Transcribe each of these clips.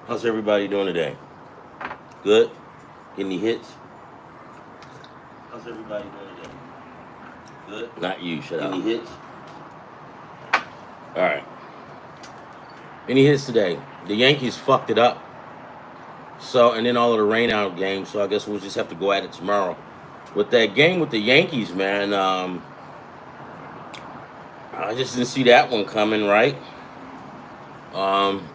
How's everybody doing today? Good? Getting any hits? How's everybody doing today? Good? Not you, shut up. Any hits? Alright. Any hits today? The Yankees fucked it up. So, and then all of the rain out games, so I guess we'll just have to go at it tomorrow. With that game with the Yankees, man, I just didn't see that one coming, right? Um,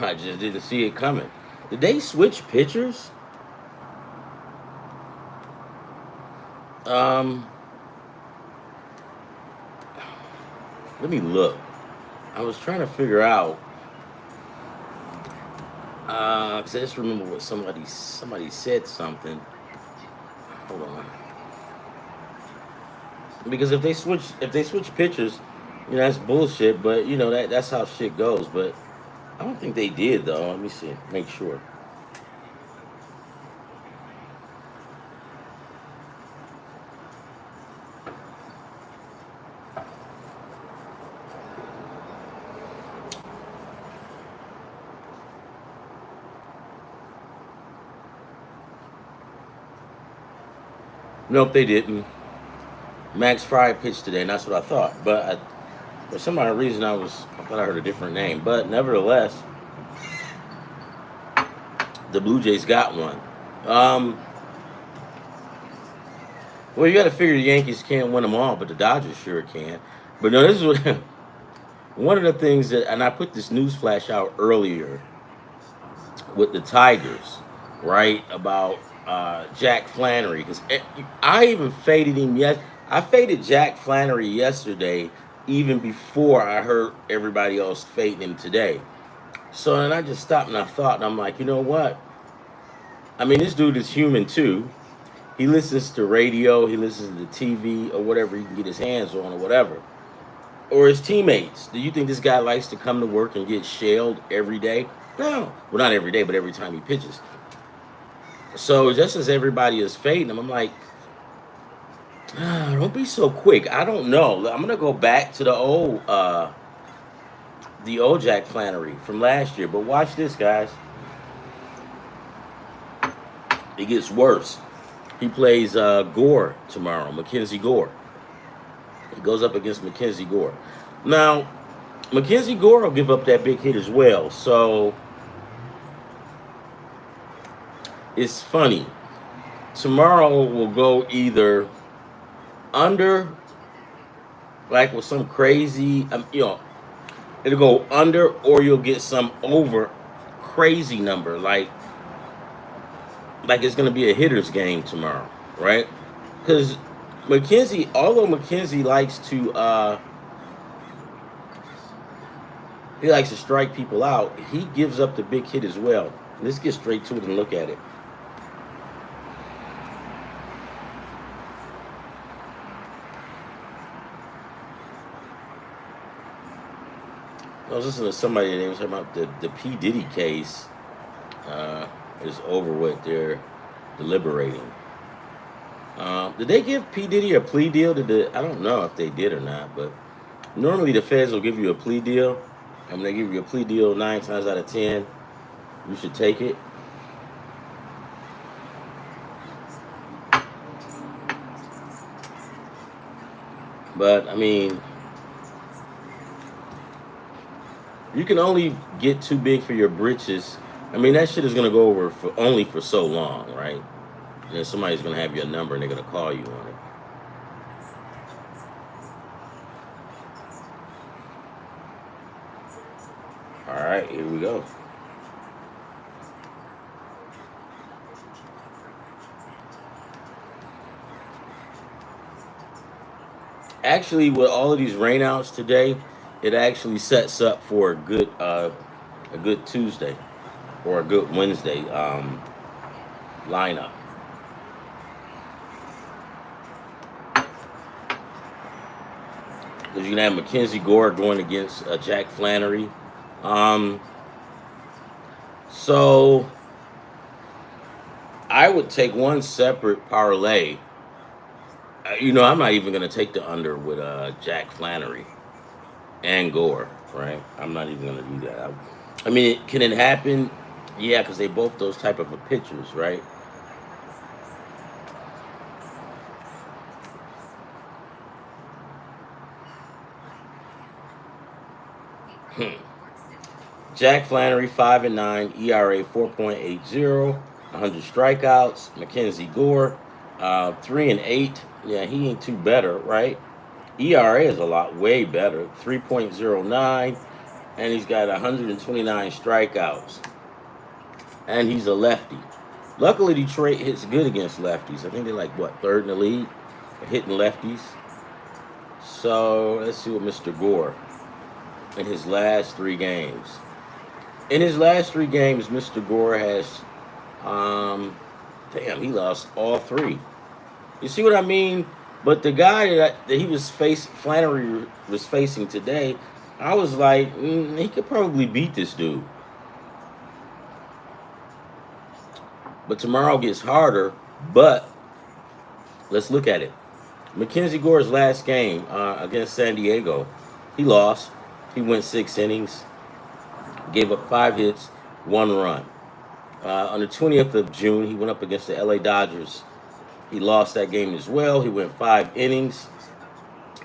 I just didn't see it coming. Did they switch pitchers? Let me look. I was trying to figure out. Cause I just remember what somebody said something. Hold on. Because if they switch pitchers, that's bullshit. But that's how shit goes. But I don't think they did though. Let me see. Make sure. Nope, they didn't. Max Fry pitched today, and that's what I thought. But for some odd reason, I thought I heard a different name. But nevertheless, the Blue Jays got one. Well, you got to figure the Yankees can't win them all, but the Dodgers sure can. But no, this is what one of the things that, and I put this news flash out earlier with the Tigers, right, about Jack Flannery, because I even faded him. Yes, I faded Jack Flannery yesterday, even before I heard everybody else fading him today. So then I just stopped and I thought, and I'm like, you know what? I mean, this dude is human too. He listens to radio, he listens to TV, or whatever he can get his hands on, or whatever. Or his teammates. Do you think this guy likes to come to work and get shelled every day? No. Well, not every day, but every time he pitches. So just as everybody is fading him, I'm like, don't be so quick. I don't know. I'm gonna go back to the old Jack Flannery from last year. But watch this, guys. It gets worse. He plays Gore tomorrow, Mackenzie Gore. He goes up against Mackenzie Gore. Now, Mackenzie Gore will give up that big hit as well. So it's funny. Tomorrow will go either under, like with some crazy, it'll go under, or you'll get some over crazy number, like it's going to be a hitter's game tomorrow, right? Because McKenzie, although McKenzie likes to strike people out, he gives up the big hit as well. Let's get straight to it and look at it. I was listening to somebody, they was talking about the P. Diddy case is over with. They're deliberating. Did they give P. Diddy a plea deal? I don't know if they did or not, but normally the feds will give you a plea deal. And when they give you a plea deal 9 times out of 10, you should take it. But, I mean, you can only get too big for your britches. I mean, that shit is going to go over only for so long, right? And then somebody's going to have your number and they're going to call you on it. All right, here we go. Actually, with all of these rainouts today, it actually sets up for a good Tuesday or a good Wednesday lineup. Because you're gonna have Mackenzie Gore going against Jack Flannery. So I would take one separate parlay. I'm not even gonna take the under with Jack Flannery and Gore, right? I'm not even gonna do that. I mean, can it happen? Yeah, because they both those type of pitchers, right? Hmm. Jack Flannery, 5-9, ERA 4.80, 100 strikeouts. Mackenzie Gore, 3-8. Yeah, he ain't too better, right? ERA is a lot way better, 3.09, and he's got 129 strikeouts. And he's a lefty. Luckily, Detroit hits good against lefties. I think they're like what, third in the league, hitting lefties. So let's see what Mr. Gore in his last three games. In his last three games, Mr. Gore has, um, damn, he lost all three. You see what I mean? But the guy that he was Flannery was facing today, I was like, he could probably beat this dude. But tomorrow gets harder. But let's look at it. Mackenzie Gore's last game against San Diego, he lost. He went 6 innings, gave up 5 hits, 1 run. On the 20th of June, he went up against the LA Dodgers. He lost that game as well. He went 5 innings.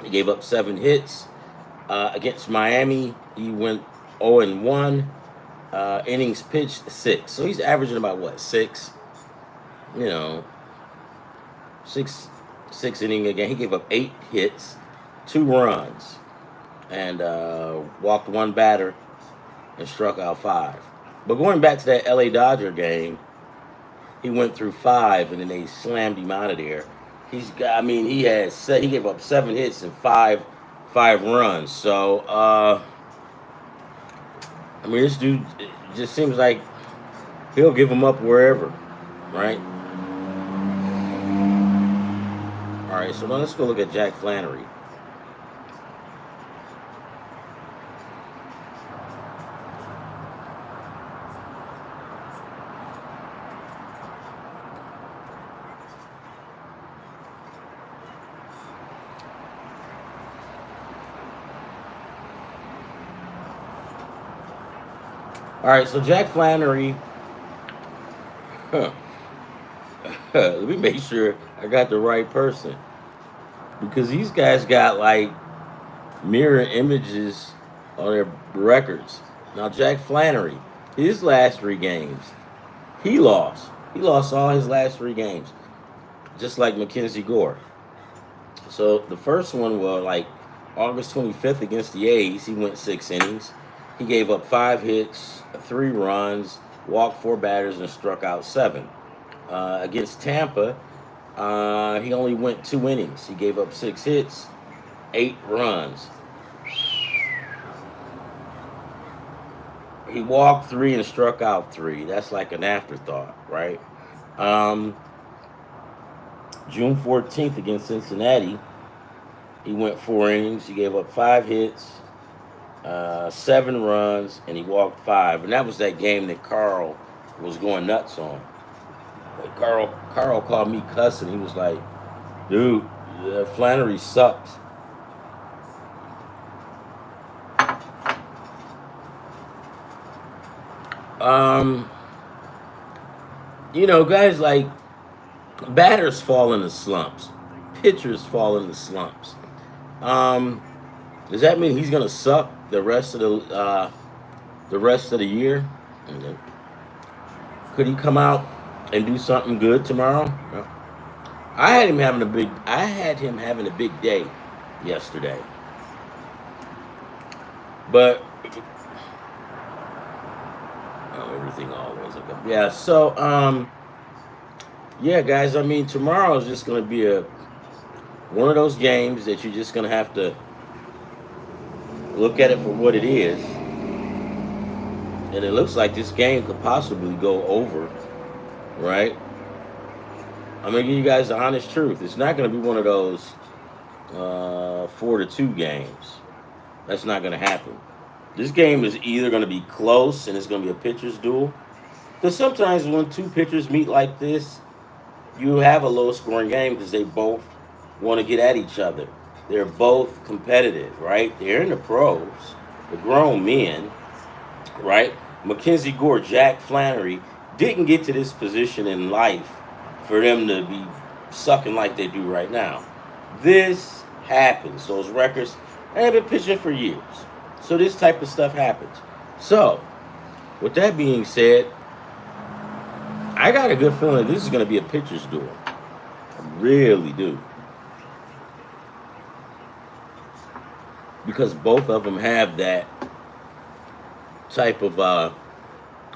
He gave up 7 hits. Against Miami, he went 0-1. Innings pitched 6. So he's averaging about what, 6? You know, six inning again. He gave up 8 hits, 2 runs, and walked one batter and struck out 5. But going back to that LA Dodger game, he went through 5 and then they slammed him out of there. He's got, I mean, he gave up 7 hits and five runs. So I mean, this dude, it just seems like he'll give them up wherever, right? All right, so now let's go look at Jack Flannery. All right, so Jack Flannery. Huh. Let me make sure I got the right person because these guys got like mirror images on their records. Now, Jack Flannery, his last 3 games, he lost. He lost all his last 3 games, just like Mackenzie Gore. So the first one was like August 25th against the A's. He went 6 innings. He gave up 5 hits, 3 runs, walked 4 batters, and struck out 7. Against Tampa, he only went 2 innings. He gave up 6 hits, 8 runs. He walked 3 and struck out 3. That's like an afterthought, right? Um, June 14th against Cincinnati, he went 4 innings. He gave up 5 hits, 7 runs, and he walked 5. And that was that game that Carl was going nuts on. Like Carl called me cussing. He was like, "Dude, Flannery sucks." Um, guys like batters fall into slumps, pitchers fall into slumps. Um, does that mean he's gonna suck the rest of the year? Okay. Could he come out and do something good tomorrow? No. I had him having a big day yesterday, but everything always okay. Yeah. So yeah, guys. I mean, tomorrow is just gonna be a one of those games that you're just gonna have to look at it for what it is. And it looks like this game could possibly go over, right? I'm gonna give you guys the honest truth. It's not gonna be one of those 4-2 games. That's not gonna happen. This game is either gonna be close and it's gonna be a pitcher's duel. Because sometimes when two pitchers meet like this, you have a low scoring game because they both want to get at each other. They're both competitive, right? They're in the pros, the grown men, right? Mackenzie Gore, Jack Flannery didn't get to this position in life for them to be sucking like they do right now. This happens. Those records, they have been pitching for years. So this type of stuff happens. So, with that being said, I got a good feeling this is going to be a pitcher's duel. I really do. Because both of them have that type of,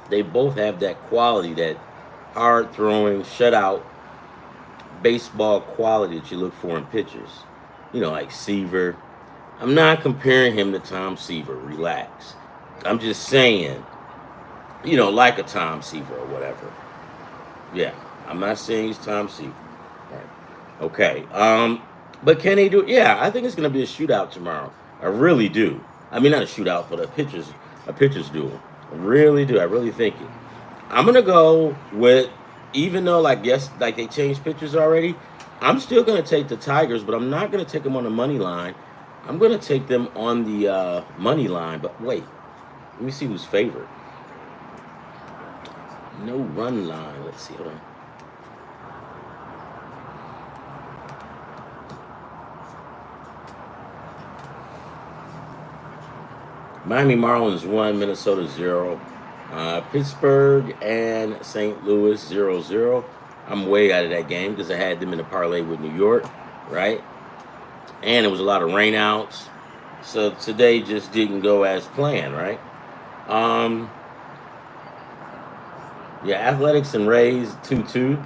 they both have that quality, that hard throwing, shutout, baseball quality that you look for in pitchers. You know, like Seaver. I'm not comparing him to Tom Seaver. Relax. I'm just saying, you know, like a Tom Seaver or whatever. Yeah, I'm not saying he's Tom Seaver. Right. Okay. But can he do it? Yeah, I think it's going to be a shootout tomorrow. I really do. I mean, not a shootout, but a pitcher's duel. I really do. I really think it. I'm gonna go with, even though like they changed pitchers already, I'm still gonna take the Tigers, but I'm not gonna take them on the money line. I'm gonna take them on the money line. But wait, let me see who's favored. No run line. Let's see. Hold on. Miami Marlins 1, Minnesota 0. Pittsburgh and St. Louis 0-0. I'm way out of that game because I had them in a parlay with New York, right? And it was a lot of rainouts. So today just didn't go as planned, right? Yeah, Athletics and Rays 2-2.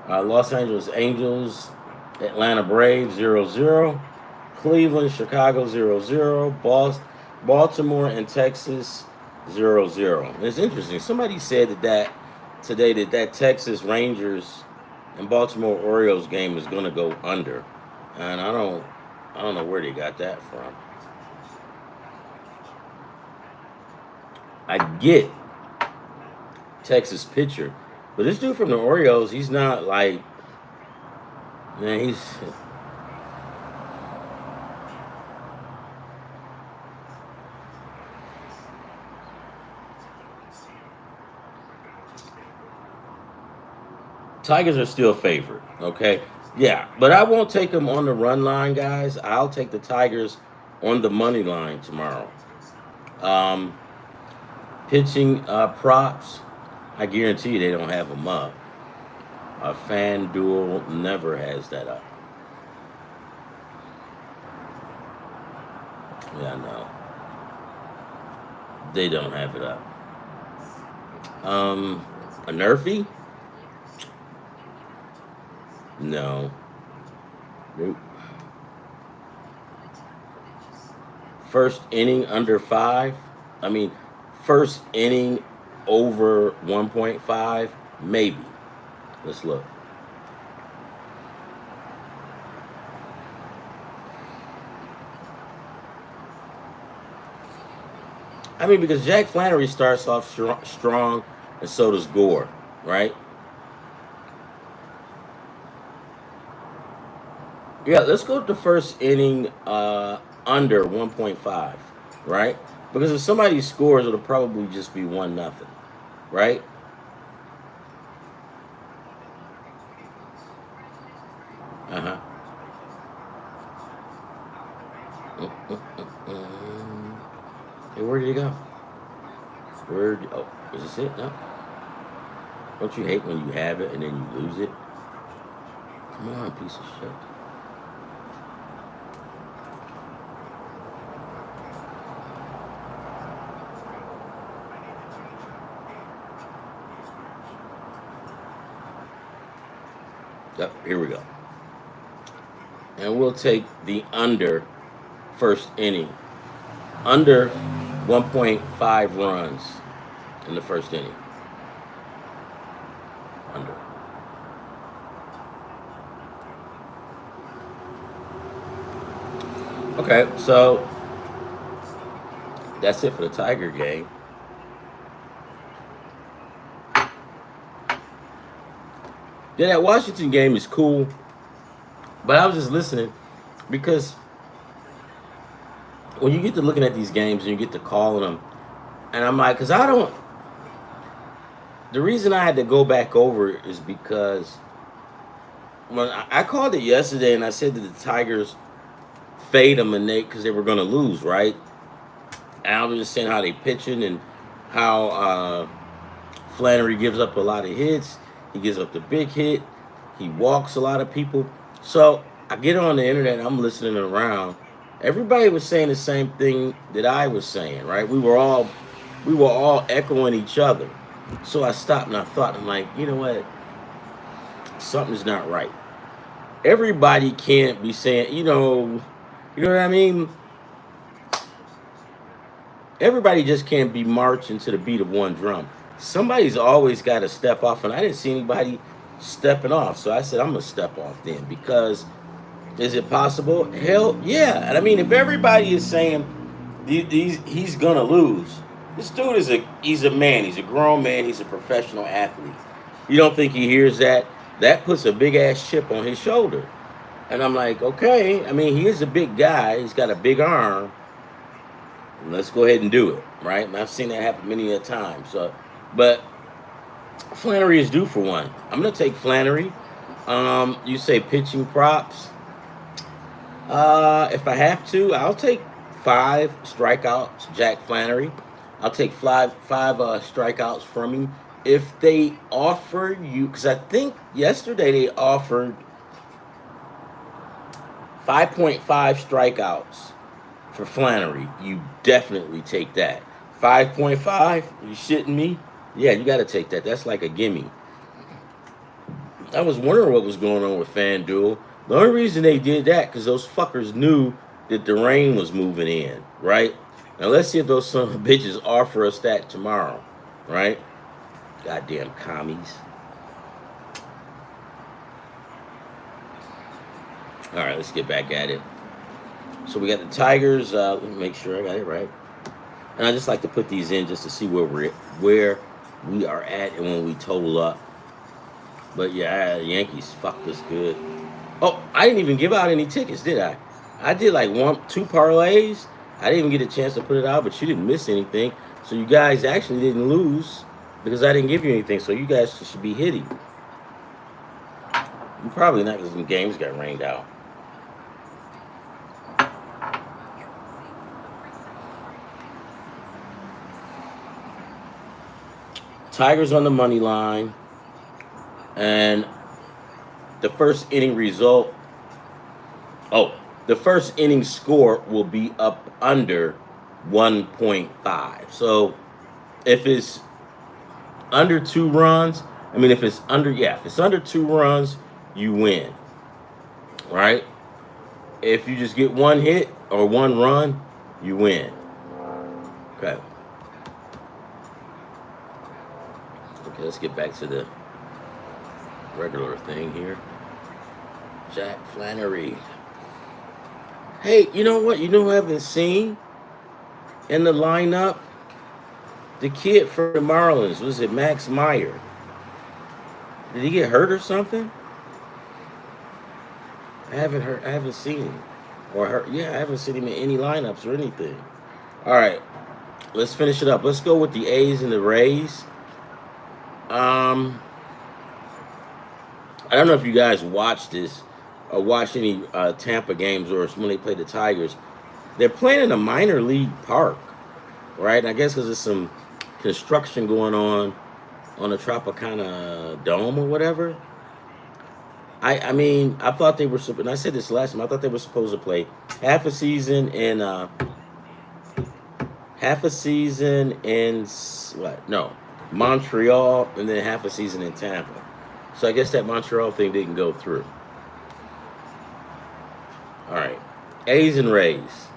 Los Angeles Angels, Atlanta Braves 0-0. Cleveland, Chicago 0-0. Baltimore and Texas 0-0. It's interesting. Somebody said that today that Texas Rangers and Baltimore Orioles game is going to go under, and I don't know where they got that from. I get Texas pitcher, but this dude from the Orioles, he's not like, man, he's. Tigers are still favored, okay? Yeah, but I won't take them on the run line, guys. I'll take the Tigers on the money line tomorrow. Pitching props, I guarantee you they don't have them up. FanDuel never has that up. Yeah, I know. They don't have it up. A Nerfy? No. Nope. First inning under 5. I mean, first inning over 1.5. Maybe. Let's look. I mean, because Jack Flannery starts off strong, and so does Gore, right? Yeah, let's go to the first inning under 1.5, right? Because if somebody scores, it'll probably just be 1-0, right? Uh-huh. Hey, where did he go? Oh, is this it? No? Don't you hate when you have it and then you lose it? Come on, piece of shit. Yep, here we go. And we'll take the under first inning. Under 1.5 runs in the first inning. Under. Okay, so that's it for the Tiger game. Yeah, that Washington game is cool, but I was just listening because when you get to looking at these games and you get to calling them, and I'm like, because I don't The reason I had to go back over it is because when I called it yesterday and I said that the Tigers fade them and because they were going to lose, right? And I was just saying how they pitching and how Flannery gives up a lot of hits. He gives up the big hit. He walks a lot of people. So I get on the internet and I'm listening around. Everybody was saying the same thing that I was saying, right? We were all echoing each other. So I stopped and I thought, I'm like, you know what? Something's not right. Everybody can't be saying, you know what I mean? Everybody just can't be marching to the beat of one drum. Somebody's always got to step off, and I didn't see anybody stepping off. So I said, I'm gonna step off then because is it possible? Hell yeah. And I mean, if everybody is saying he's gonna lose, this dude he's a man. He's a grown man. He's a professional athlete. You don't think he hears that? That puts a big ass chip on his shoulder. And I'm like, okay. I mean, he is a big guy. He's got a big arm. Let's go ahead and do it, right? And I've seen that happen many a time. So, but Flannery is due for one. I'm gonna take Flannery. You say pitching props. If I have to, I'll take 5 strikeouts, Jack Flannery. I'll take five strikeouts from him. If they offer you, because I think yesterday they offered 5.5 strikeouts for Flannery, you definitely take that. 5.5? You shitting me? Yeah, you got to take that. That's like a gimme. I was wondering what was going on with FanDuel. The only reason they did that because those fuckers knew that the rain was moving in, right? Now let's see if those son of bitches offer us that tomorrow, right? Goddamn commies. All right, let's get back at it. So we got the Tigers. Let me make sure I got it right. And I just like to put these in just to see where we are at and when we total up. But yeah, the Yankees fucked us good. Oh, I didn't even give out any tickets, did I? I did like 2 parlays. I didn't even get a chance to put it out, but you didn't miss anything. So you guys actually didn't lose because I didn't give you anything. So you guys should be hitting. You probably not because some games got rained out. Tigers on the money line. And the first inning result. Oh, the first inning score will be up under 1.5. So if it's under 2 runs, if it's under 2 runs, you win. Right? If you just get 1 hit or 1 run, you win. Okay. Okay, let's get back to the regular thing here. Jack Flannery. Hey, you know what? You know who I haven't seen in the lineup? The kid for the Marlins. Was it Max Meyer? Did he get hurt or something? I haven't seen him. Or heard. Yeah, I haven't seen him in any lineups or anything. All right. Let's finish it up. Let's go with the A's and the Rays. I don't know if you guys watched this or watched any Tampa games or when they played the Tigers. They're playing in a minor league park, right? And I guess because there's some construction going on the Tropicana Dome or whatever. I thought they were, and I said this last time, I thought they were supposed to play half a season in Montreal, and then half a season in Tampa. So I guess that Montreal thing didn't go through. All right. A's and Rays.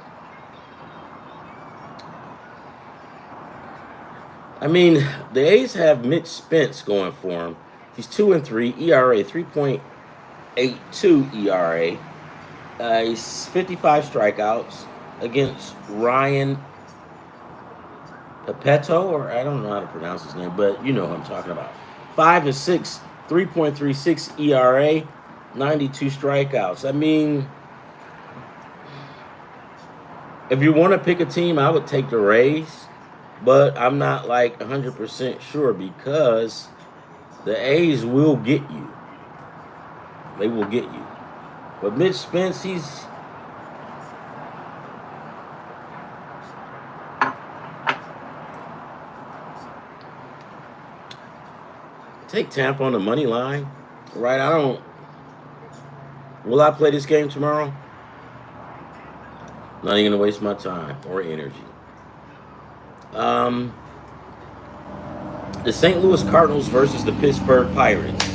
The A's have Mitch Spence going for him. He's 2-3, ERA 3.82 ERA. He's 55 strikeouts against Ryan Pepetto, or I don't know how to pronounce his name, but you know who I'm talking about. 5-6, 3.36 ERA, 92 strikeouts. If you want to pick a team, I would take the Rays. but I'm not like 100% sure because the A's will get you. They will get you. But Mitch Spence, he's take Tampa on the money line, right? I don't. Will I play this game tomorrow? Not even gonna waste my time or energy. Um, the St. Louis Cardinals versus the Pittsburgh Pirates.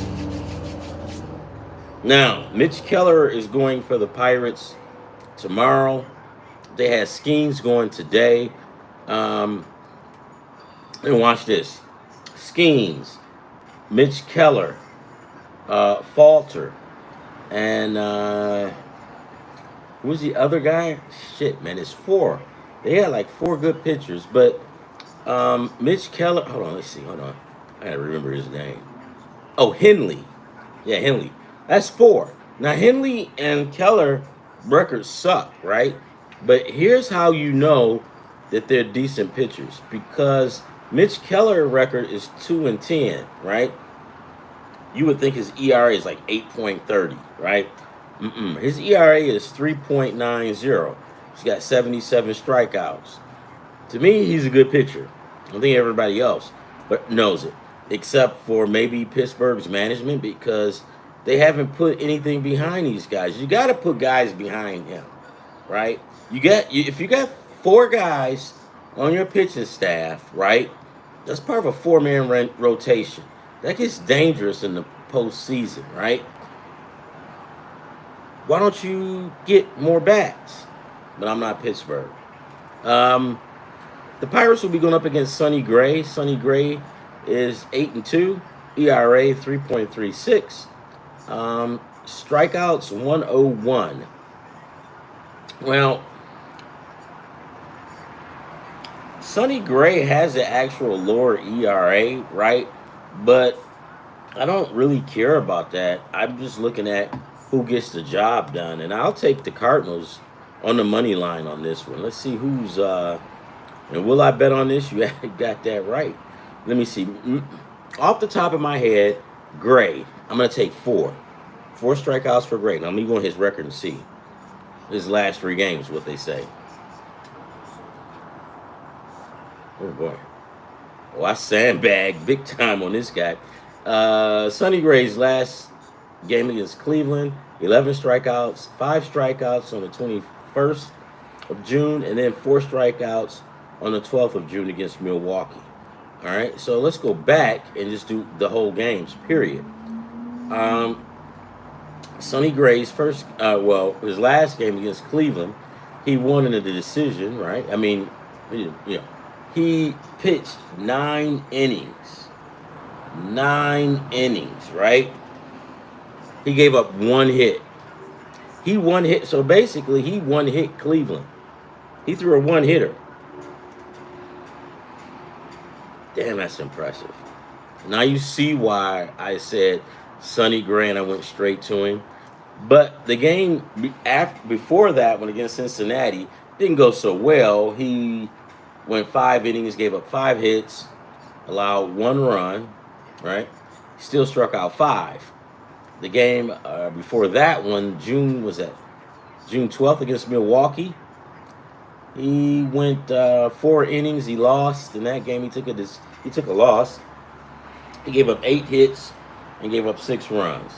Now, Mitch Keller is going for the Pirates tomorrow. They had Skeens going today. Um, and watch this. Skeens, Mitch Keller, Falter, and who's the other guy? Shit, man, it's four. They had like four good pitchers, but Mitch Keller. Hold on, let's see. Hold on, I gotta remember his name. Oh, Henley. Yeah, Henley. That's four. Now Henley and Keller records suck, right? But here's how you know that they're decent pitchers because Mitch Keller record is 2-10, right? You would think his ERA is like 8.30, right? His ERA is 3.90. He's got 77 strikeouts. To me, he's a good pitcher. I think everybody else but knows it, except for maybe Pittsburgh's management because they haven't put anything behind these guys. You got to put guys behind him, right? If you got four guys on your pitching staff, right? That's part of a four-man rotation. That gets dangerous in the postseason, right? Why don't you get more bats? But I'm not Pittsburgh. The Pirates will be going up against Sonny Gray. Sonny Gray is 8-2, ERA 3.36, strikeouts 101. Well, Sonny Gray has the actual lower ERA, right? But I don't really care about that. I'm just looking at who gets the job done, and I'll take the Cardinals on the money line on this one. Let's see who's and will I bet on this? You got that right. Let me see. Off the top of my head, Gray. I'm gonna take four strikeouts for Gray. Now let me go on his record and see his last three games. What they say. Oh boy. Oh, I sandbagged big time on this guy. Sonny Gray's last game against Cleveland, 11 strikeouts, 5 strikeouts on the 21st of June, and then 4 strikeouts on the 12th of June against Milwaukee. All right, so let's go back and just do the whole games, period. Sonny Gray's his last game against Cleveland, he won in a decision, right? I mean, he pitched 9 innings. 9 innings, right? He gave up 1 hit. He one hit, so basically he one hit Cleveland. He threw a 1-hitter. Damn, that's impressive. Now you see why I said Sonny Gray and I went straight to him. But the game before that one against Cincinnati didn't go so well. He went 5 innings, gave up 5 hits, allowed 1 run, right? Still struck out 5. The game before that one, June 12th against Milwaukee. He went 4 innings. He lost in that game. He took a loss. He gave up 8 hits and gave up 6 runs.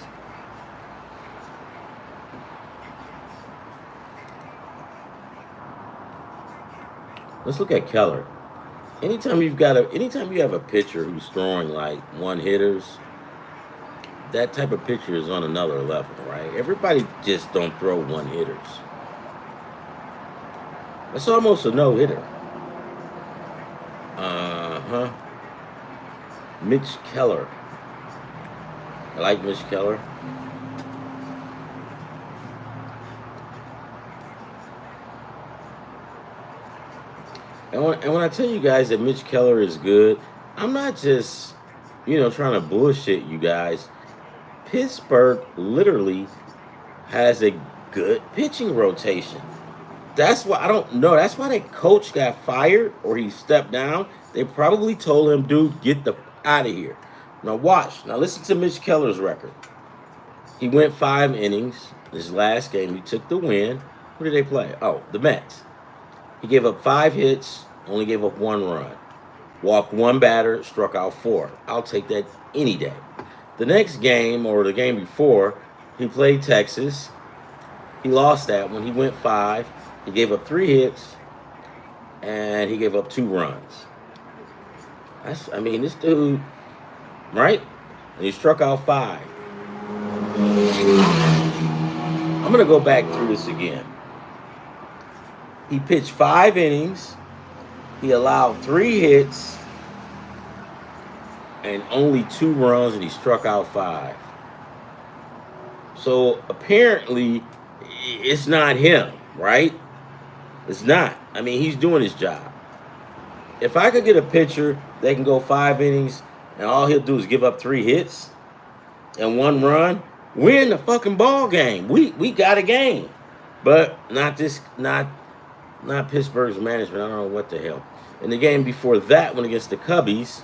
Let's look at Keller. Anytime you have a pitcher who's throwing like 1-hitters, that type of pitcher is on another level, right? Everybody just don't throw 1-hitters. That's almost a no-hitter. Mitch Keller. I like Mitch Keller. And when I tell you guys that Mitch Keller is good, I'm not just, trying to bullshit you guys. Pittsburgh literally has a good pitching rotation. That's why I don't know. That's why that coach got fired or he stepped down. They probably told him, dude, get the out of here. Now watch. Now listen to Mitch Keller's record. He went 5 innings. His last game, he took the win. Who did they play? Oh, the Mets. He gave up 5 hits, only gave up 1 run. Walked 1 batter, struck out 4. I'll take that any day. The next game, or the game before, he played Texas. He lost that one. He went 5. He gave up 3 hits, and he gave up 2 runs. This dude, right? And he struck out 5. I'm going to go back through this again. He pitched 5 innings. He allowed 3 hits and only 2 runs, and he struck out 5. So apparently, it's not him, right? It's not. He's doing his job. If I could get a pitcher that can go 5 innings and all he'll do is give up 3 hits and 1 run, win the fucking ball game. We got a game, but not Pittsburgh's management. I don't know what the hell. In the game before that one against the Cubbies,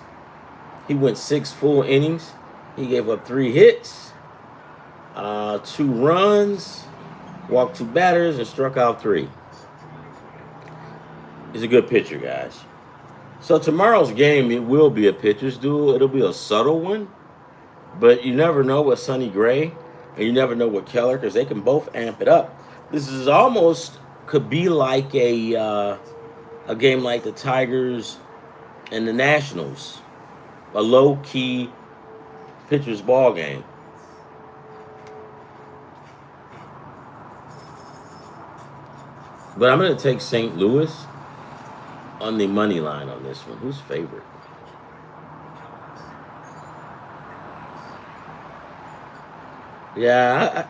he went 6 full innings. He gave up 3 hits, 2 runs, walked 2 batters, and struck out 3. He's a good pitcher, guys. So tomorrow's game, it will be a pitcher's duel. It'll be a subtle one, but you never know with Sonny Gray, and you never know with Keller, because they can both amp it up. This is almost could be like a game like the Tigers and the Nationals, a low-key pitcher's ball game. But I'm going to take St. Louis on the money line on this one. Who's favorite? Yeah,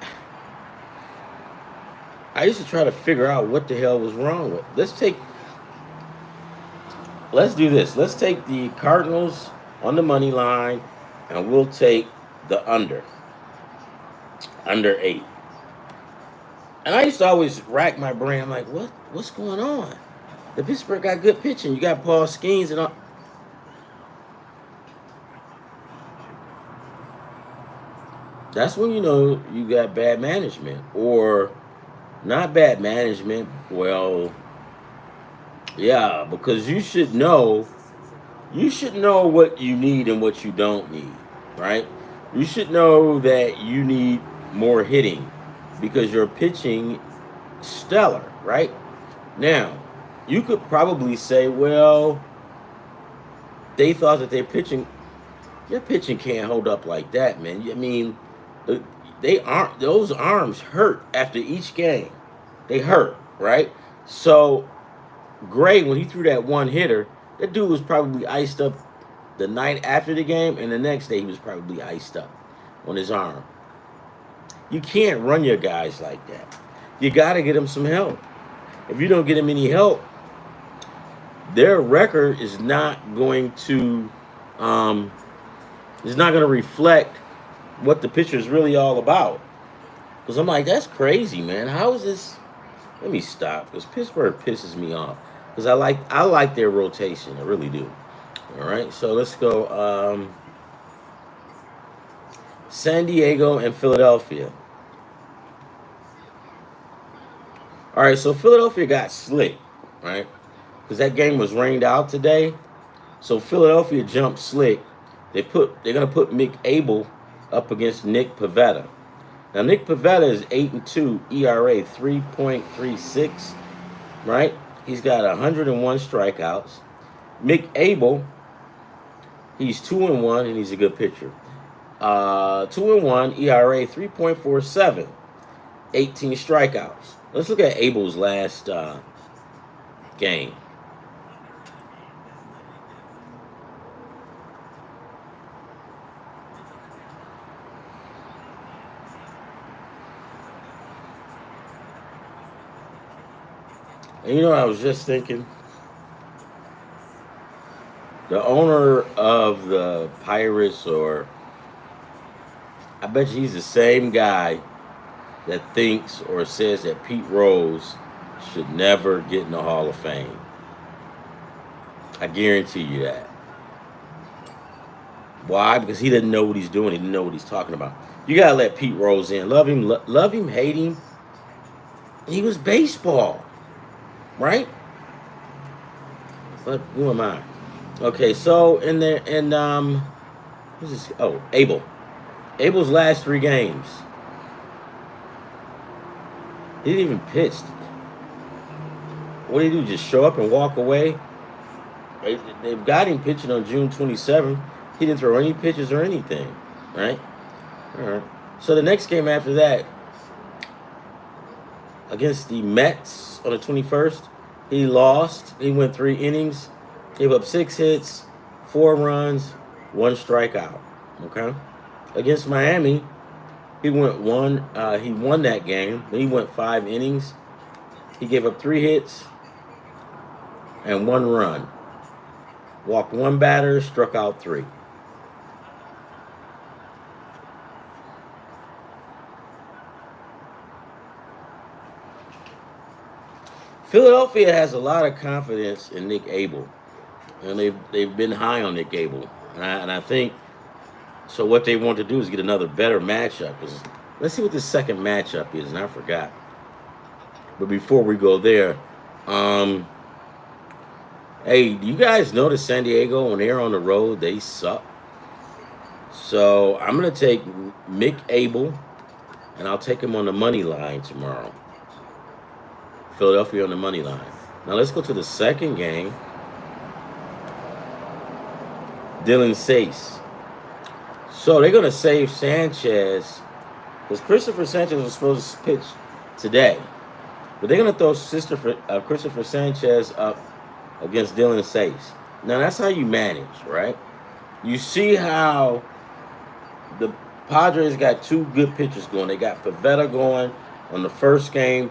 I used to try to figure out what the hell was wrong with. Let's do this. Let's take the Cardinals on the money line, and we'll take the under 8. And I used to always rack my brain. I'm like, what's going on? The Pittsburgh got good pitching. You got Paul Skeens and all. That's when you know you got bad management, or not bad management. Well, yeah, because you should know what you need and what you don't need, right? You should know that you need more hitting because your pitching stellar, right? Now, you could probably say, well, they thought that your pitching can't hold up like that, man. Those arms hurt after each game. They hurt, right? So Gray, when he threw that 1 hitter, that dude was probably iced up the night after the game, and the next day he was probably iced up on his arm. You can't run your guys like that. You got to get them some help. If you don't get them any help, their record is not going to reflect what the pitcher is really all about. Because I'm like, that's crazy, man. How is this? Let me stop, because Pittsburgh pisses me off. Because I like their rotation. I really do. All right, so let's go San Diego and Philadelphia. All right, so Philadelphia got slick, right? Because that game was rained out today. So Philadelphia jumped slick. They're gonna put Mick Abel up against Nick Pivetta. Now Nick Pivetta is 8-2, ERA 3.36, right? He's got 101 strikeouts. Mick Abel, he's 2-1, and he's a good pitcher. 2-1, ERA 3.47, 18 strikeouts. Let's look at Abel's last game. And I was just thinking, the owner of the Pirates, or I bet you he's the same guy that thinks or says that Pete Rose should never get in the Hall of Fame. I guarantee you that. Why? Because he didn't know what he's doing. He didn't know what he's talking about. You gotta let Pete Rose in. Love him, hate him. He was baseball, right? But who am I? Okay, so in there, and who's this? Oh, Abel. Abel's last 3 games, he didn't even pitch. What did he do? Just show up and walk away? They've got him pitching on June 27th. He didn't throw any pitches or anything, right? All right. So the next game after that, against the Mets on the 21st, he lost. He went 3 innings, gave up 6 hits, 4 runs, 1 strikeout. Okay. Against Miami, he went one. He won that game. He went 5 innings. He gave up 3 hits and 1 run. Walked 1 batter, struck out 3. Philadelphia has a lot of confidence in Nick Abel, and they've been high on Nick Abel, and I think so. What they want to do is get another better matchup. Let's see what the second matchup is, and I forgot. But before we go there, hey, do you guys notice San Diego when they're on the road they suck? So I'm gonna take Mick Abel, and I'll take him on the money line tomorrow. Philadelphia on the money line. Now let's go to the second game. Dylan Cease. So they're going to save Sanchez because Christopher Sanchez was supposed to pitch today. But they're going to throw Christopher Sanchez up against Dylan Cease. Now that's how you manage, right? You see how the Padres got 2 good pitchers going. They got Pivetta going on the first game,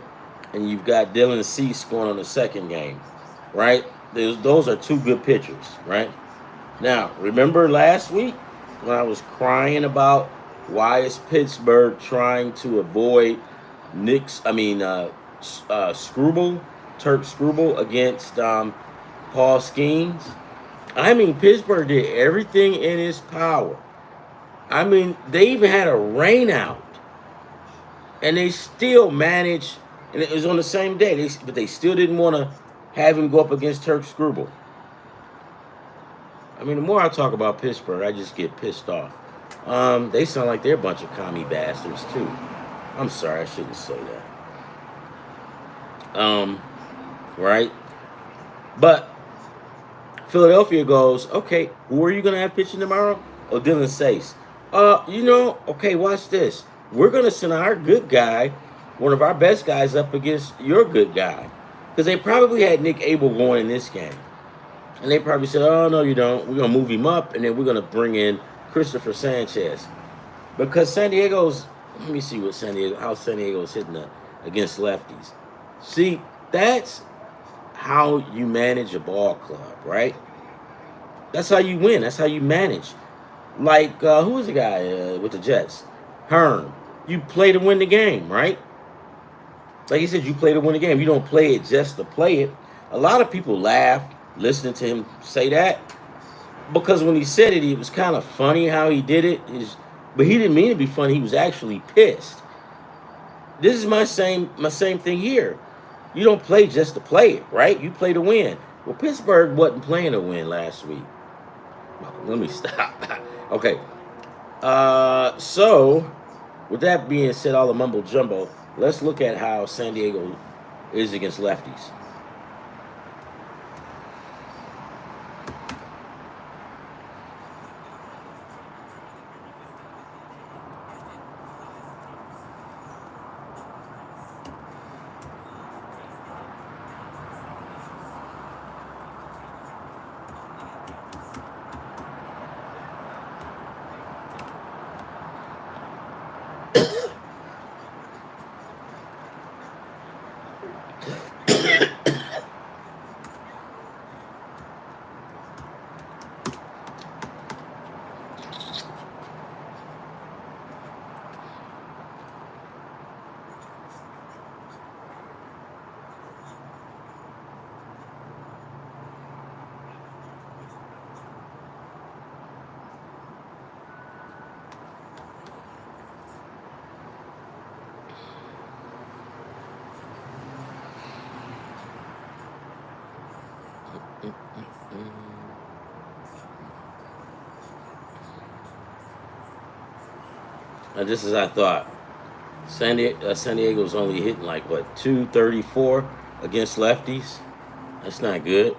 and you've got Dylan Cease going on the second game, right? Those are 2 good pitchers, right? Now, remember last week when I was crying about why is Pittsburgh trying to avoid Turk Struble against Paul Skeens? I mean, Pittsburgh did everything in its power. I mean, they even had a rain out, and they still managed. And it was on the same day, but they still didn't want to have him go up against Turk Struble. I mean, the more I talk about Pittsburgh, I just get pissed off. They sound like they're a bunch of commie bastards, too. I'm sorry, I shouldn't say that. Right? But Philadelphia goes, okay, who are you going to have pitching tomorrow? Oh, Dylan Cease. Okay, watch this. We're going to send our good guy, one of our best guys, up against your good guy. Because they probably had Nick Abel going in this game. And they probably said, oh, no, you don't. We're going to move him up, and then we're going to bring in Christopher Sanchez. Because San Diego's, let me see how San Diego's hitting against lefties. See, that's how you manage a ball club, right? That's how you win. That's how you manage. Like, who was the guy with the Jets? Herm. You play to win the game, right? Like he said, you play to win the game. You don't play it just to play it. A lot of people laugh listening to him say that because when he said it was kind of funny how he did it. But he didn't mean to be funny. He was actually pissed. This is my same thing here. You don't play just to play it, right? You play to win. Well, Pittsburgh wasn't playing to win last week. Let me stop. Okay. So, with that being said, all the mumbo jumbo, let's look at how San Diego is against lefties. And this is I thought. San Diego's only hitting like what 234 against lefties. That's not good.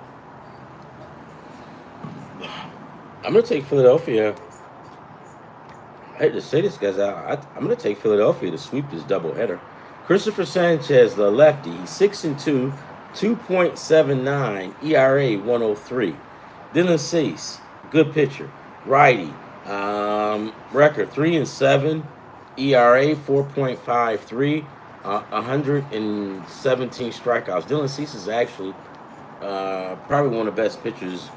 I'm gonna take Philadelphia. I hate to say this, guys. I'm gonna take Philadelphia to sweep this doubleheader. Christopher Sanchez, the lefty, he's 6-2, 2.79 ERA, 103. Dylan Cease, good pitcher, righty. Record 3-7, ERA 4.53, 117 strikeouts. Dylan Cease is actually probably one of the best pitchers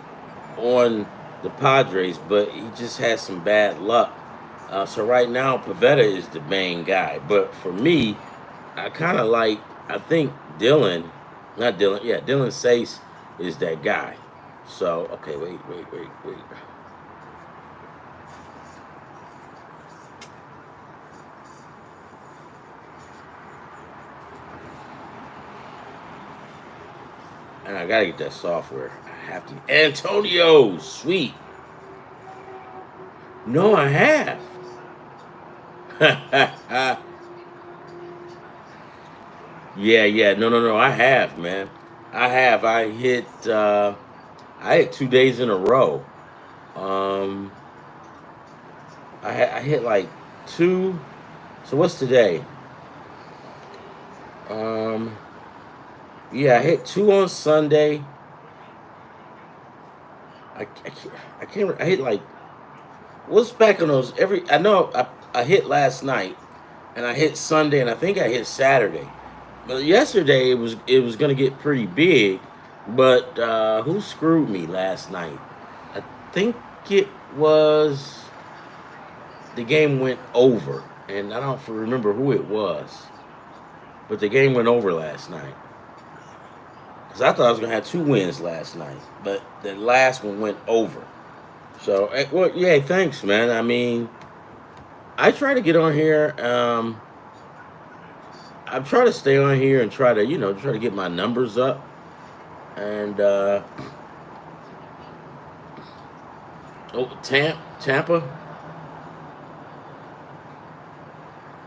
on the Padres, but he just has some bad luck. So right now, Pavetta is the main guy. But for me, I kind of like, I think Dylan Cease is that guy. So, okay, wait. And I gotta get that software. I have to. Antonio, sweet. No, I have. Yeah. No. I have, man. I have. I hit 2 days in a row. Um, I hit like two. So what's today? Um, yeah, I hit two on Sunday. I can't. I hit like what's back on those? I know I hit last night, and I hit Sunday, and I think I hit Saturday. But yesterday it was gonna get pretty big, but who screwed me last night? I think it was the game went over, and I don't remember who it was, but the game went over last night. Because I thought I was gonna have two wins last night, but the last one went over. So, well, yeah, thanks, man. I mean, I try to get on here. I'm trying to stay on here and try to, try to get my numbers up. And Tampa.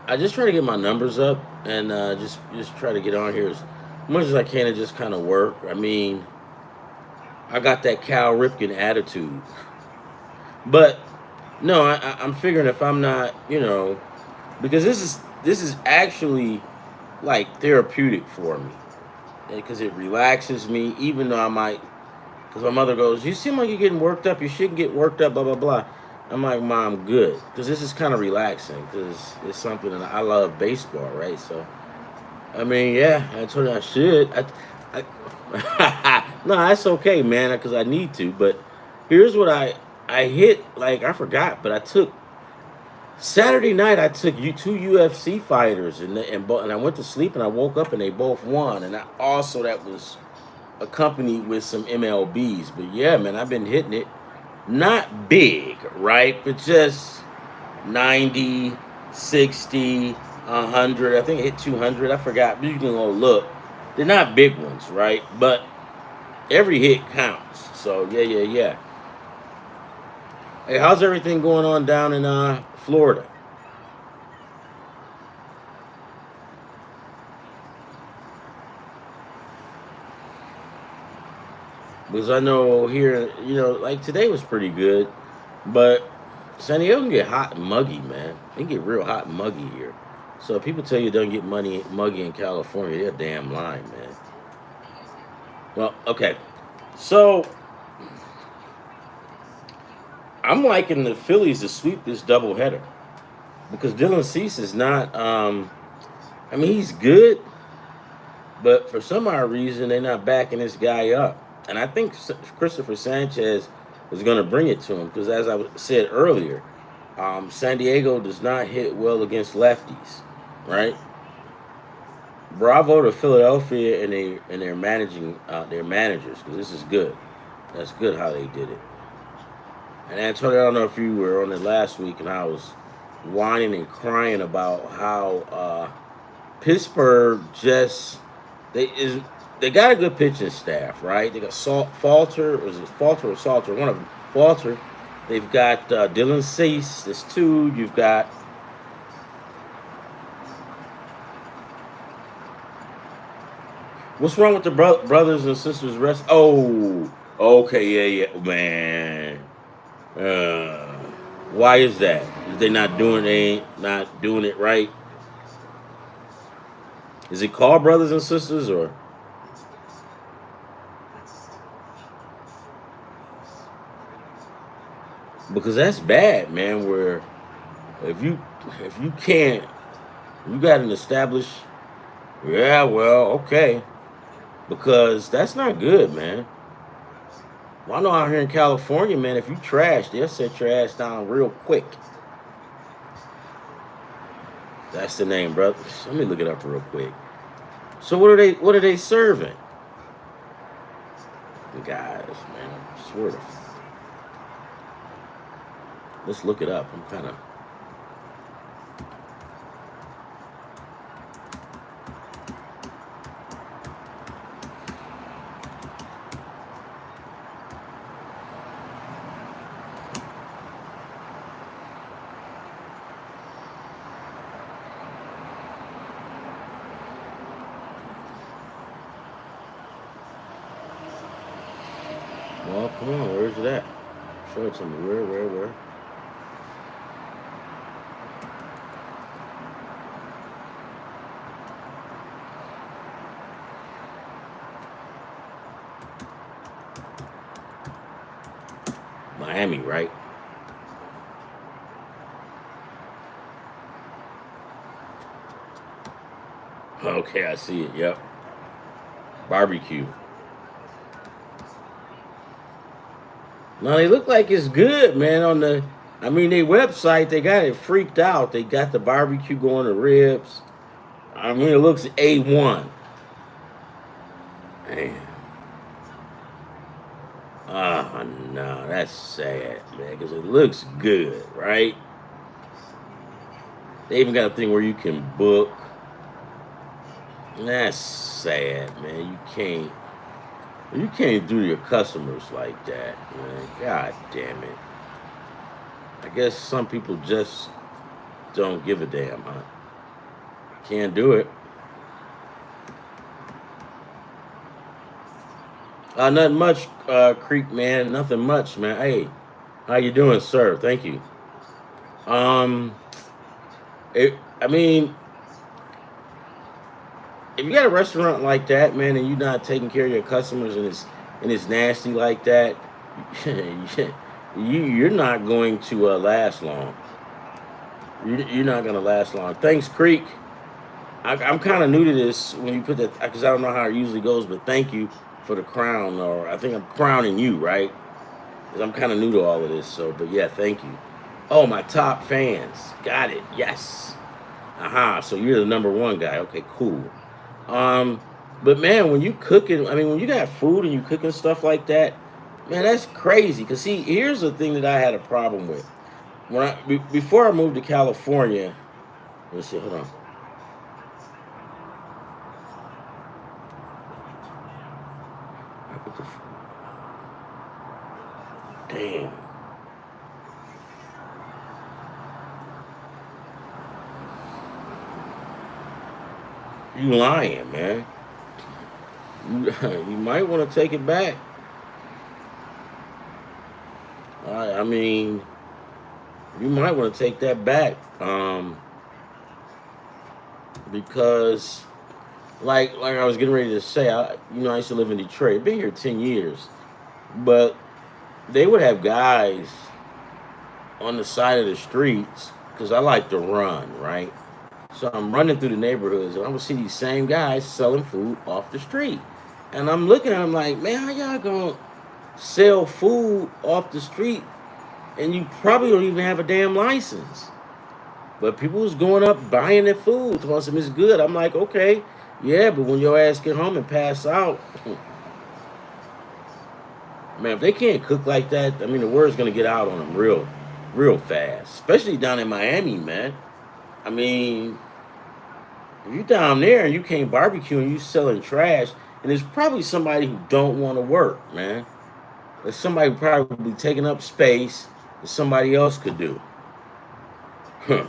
I just try to get my numbers up and just try to get on here as much as I can and just kind of work. I mean, I got that Cal Ripken attitude, but no, I'm figuring if I'm not, because this is actually like therapeutic for me because it relaxes me, even though I might. Because my mother goes, "You seem like you're getting worked up. You shouldn't get worked up." Blah blah blah. I'm like, "Mom, good," because this is kind of relaxing. Because it's something that I love baseball, right? So, I mean, yeah, I told you I should. No, that's okay, man, because I need to. But here's what I hit. Like I forgot, but I took Saturday night. I took two UFC fighters, and I went to sleep, and I woke up, and they both won. And that was accompanied with some MLBs. But yeah, man, I've been hitting it. Not big, right? But just 90, 60, 100. I think I hit 200. I forgot. You can go look. They're not big ones, right? But every hit counts. So, yeah. Hey, how's everything going on down in Florida? Because I know here, like today was pretty good, but San Diego can get hot and muggy, man. It can get real hot and muggy here. So if people tell you it doesn't get muggy in California, they're damn lying, man. Well, okay. So I'm liking the Phillies to sweep this doubleheader because Dylan Cease is not. I mean, he's good, but for some odd reason, they're not backing this guy up. And I think Christopher Sanchez is going to bring it to him because, as I said earlier, San Diego does not hit well against lefties, right? Bravo to Philadelphia and their managers because this is good. That's good how they did it. And Antonio, I don't know if you were on it last week, and I was whining and crying about how Pittsburgh just they is they got a good pitching staff, right? They got Falter, or is it Falter or Salter? One of them. Falter. They've got Dylan Cease. There's two. You've got what's wrong with the brothers and sisters rest? Oh, okay, yeah, man. Uh, why is that? Is they ain't not doing it right? Is it called brothers and sisters or because that's bad, man. Where if you if you can't, you got an established. Yeah, well, okay, because that's not good, man. Well, I know out here in California, man, if you trash, they'll set your ass down real quick. That's the name, brother. Let me look it up real quick. So what are they serving? The guys, man. I swear to. Let's look it up. I'm kind of. Well, come on. Where's it at? Show it to me. Where? Miami, right? Okay, I see it. Yep. Barbecue. Now they look like it's good, man. I mean, their website, they got it freaked out. They got the barbecue going, the ribs. I mean, it looks A1. Man. Ah, no, that's sad, man, because it looks good, right? They even got a thing where you can book. That's sad, man. You can't do your customers like that, man. God damn it. I guess some people just don't give a damn, huh? Can't do it. Nothing much, Creek man. Nothing much, man. Hey, how you doing, sir? Thank you. Um, I mean, if you got a restaurant like that, man, and you're not taking care of your customers and it's nasty like that, you're not going to last long. You're not going to last long. Thanks, Creek. I'm kind of new to this when you put that because I don't know how it usually goes, but thank you for the crown, or I think I'm crowning you, right? Because I'm kind of new to all of this. So, but yeah, thank you. Oh, my top fans. Got it. Yes. Aha. So you're the number one guy. Okay, cool. But man, when you cooking, I mean, when you got food and you cooking stuff like that, man, that's crazy. Cause see, here's the thing that I had a problem with before I moved to California. Let's see, hold on. Damn. You lying, man. You might want to take it back. I mean, you might want to take that back. Because like I was getting ready to say, I used to live in Detroit. I've been here 10 years. But they would have guys on the side of the streets because I like to run, right? So I'm running through the neighborhoods and I would see these same guys selling food off the street. And I'm looking at them like, man, how y'all gonna sell food off the street and you probably don't even have a damn license? But people was going up buying their food, telling them it's good. I'm like, okay, yeah, but when your ass get home and pass out, man, if they can't cook like that, I mean, the word's gonna get out on them real fast. Especially down in Miami, man. I mean, if you down there and you can't barbecue and you selling trash, And there's probably somebody who don't want to work, man. There's somebody probably taking up space that somebody else could do. Huh.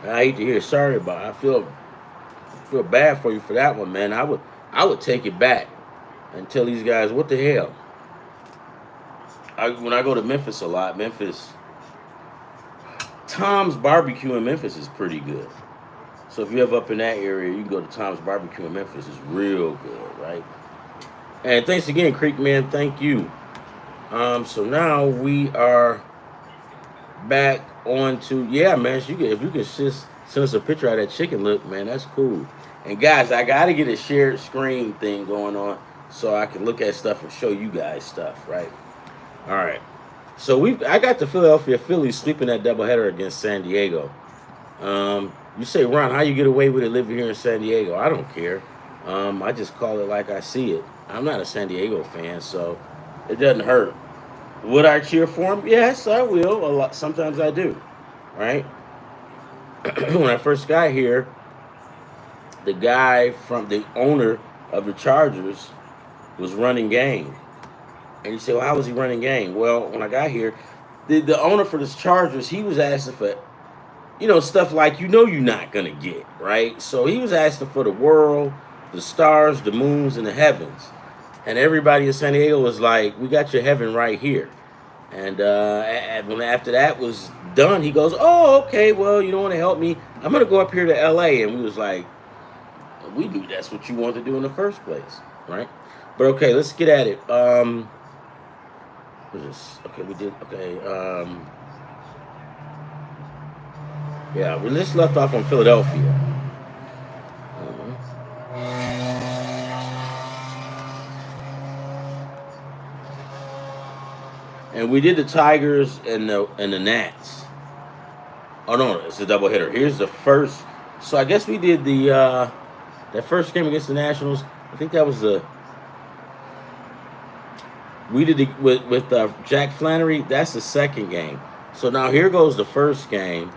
I hate to hear sorry about it. I feel bad for you for that one, man. I would take it back and tell these guys, what the hell? When I go to Memphis a lot, Tom's Barbecue in Memphis is pretty good. So if you're ever up in that area, you can go to Tom's Barbecue in Memphis. It's real good, right? And thanks again, Creek Man. Thank you. So now we are back on to, yeah, man. If you can just send us a picture of that chicken look, man, that's cool. And guys, I gotta get a shared screen thing going on so I can look at stuff and show you guys stuff, right? All right. So I got the Philadelphia Phillies sweeping that doubleheader against San Diego. You say, Ron, how you get away with it living here in San Diego? I don't care. I just call it like I see it. I'm not a San Diego fan, so it doesn't hurt. Would I cheer for him? Yes, I will. A lot. Sometimes I do, right? When I first got here, the owner of the Chargers was running game. And you say, well, how was he running game? Well, when I got here, the owner for the Chargers, he was asking for, stuff like you're not going to get, right? So he was asking for the world, the stars, the moons, and the heavens. And everybody in San Diego was like, we got your heaven right here. And when after that was done, he goes, oh, okay, well, you don't want to help me. I'm going to go up here to L.A. And we was like, we knew that's what you wanted to do in the first place, right? But, okay, let's get at it. Okay, we did, okay. Yeah, we just left off on Philadelphia. And we did the Tigers and the Nats. Oh no, it's a doubleheader. Here's the first. So I guess we did that first game against the Nationals. I think that was we did it with Jack Flannery. That's the second game. So now here goes the first game.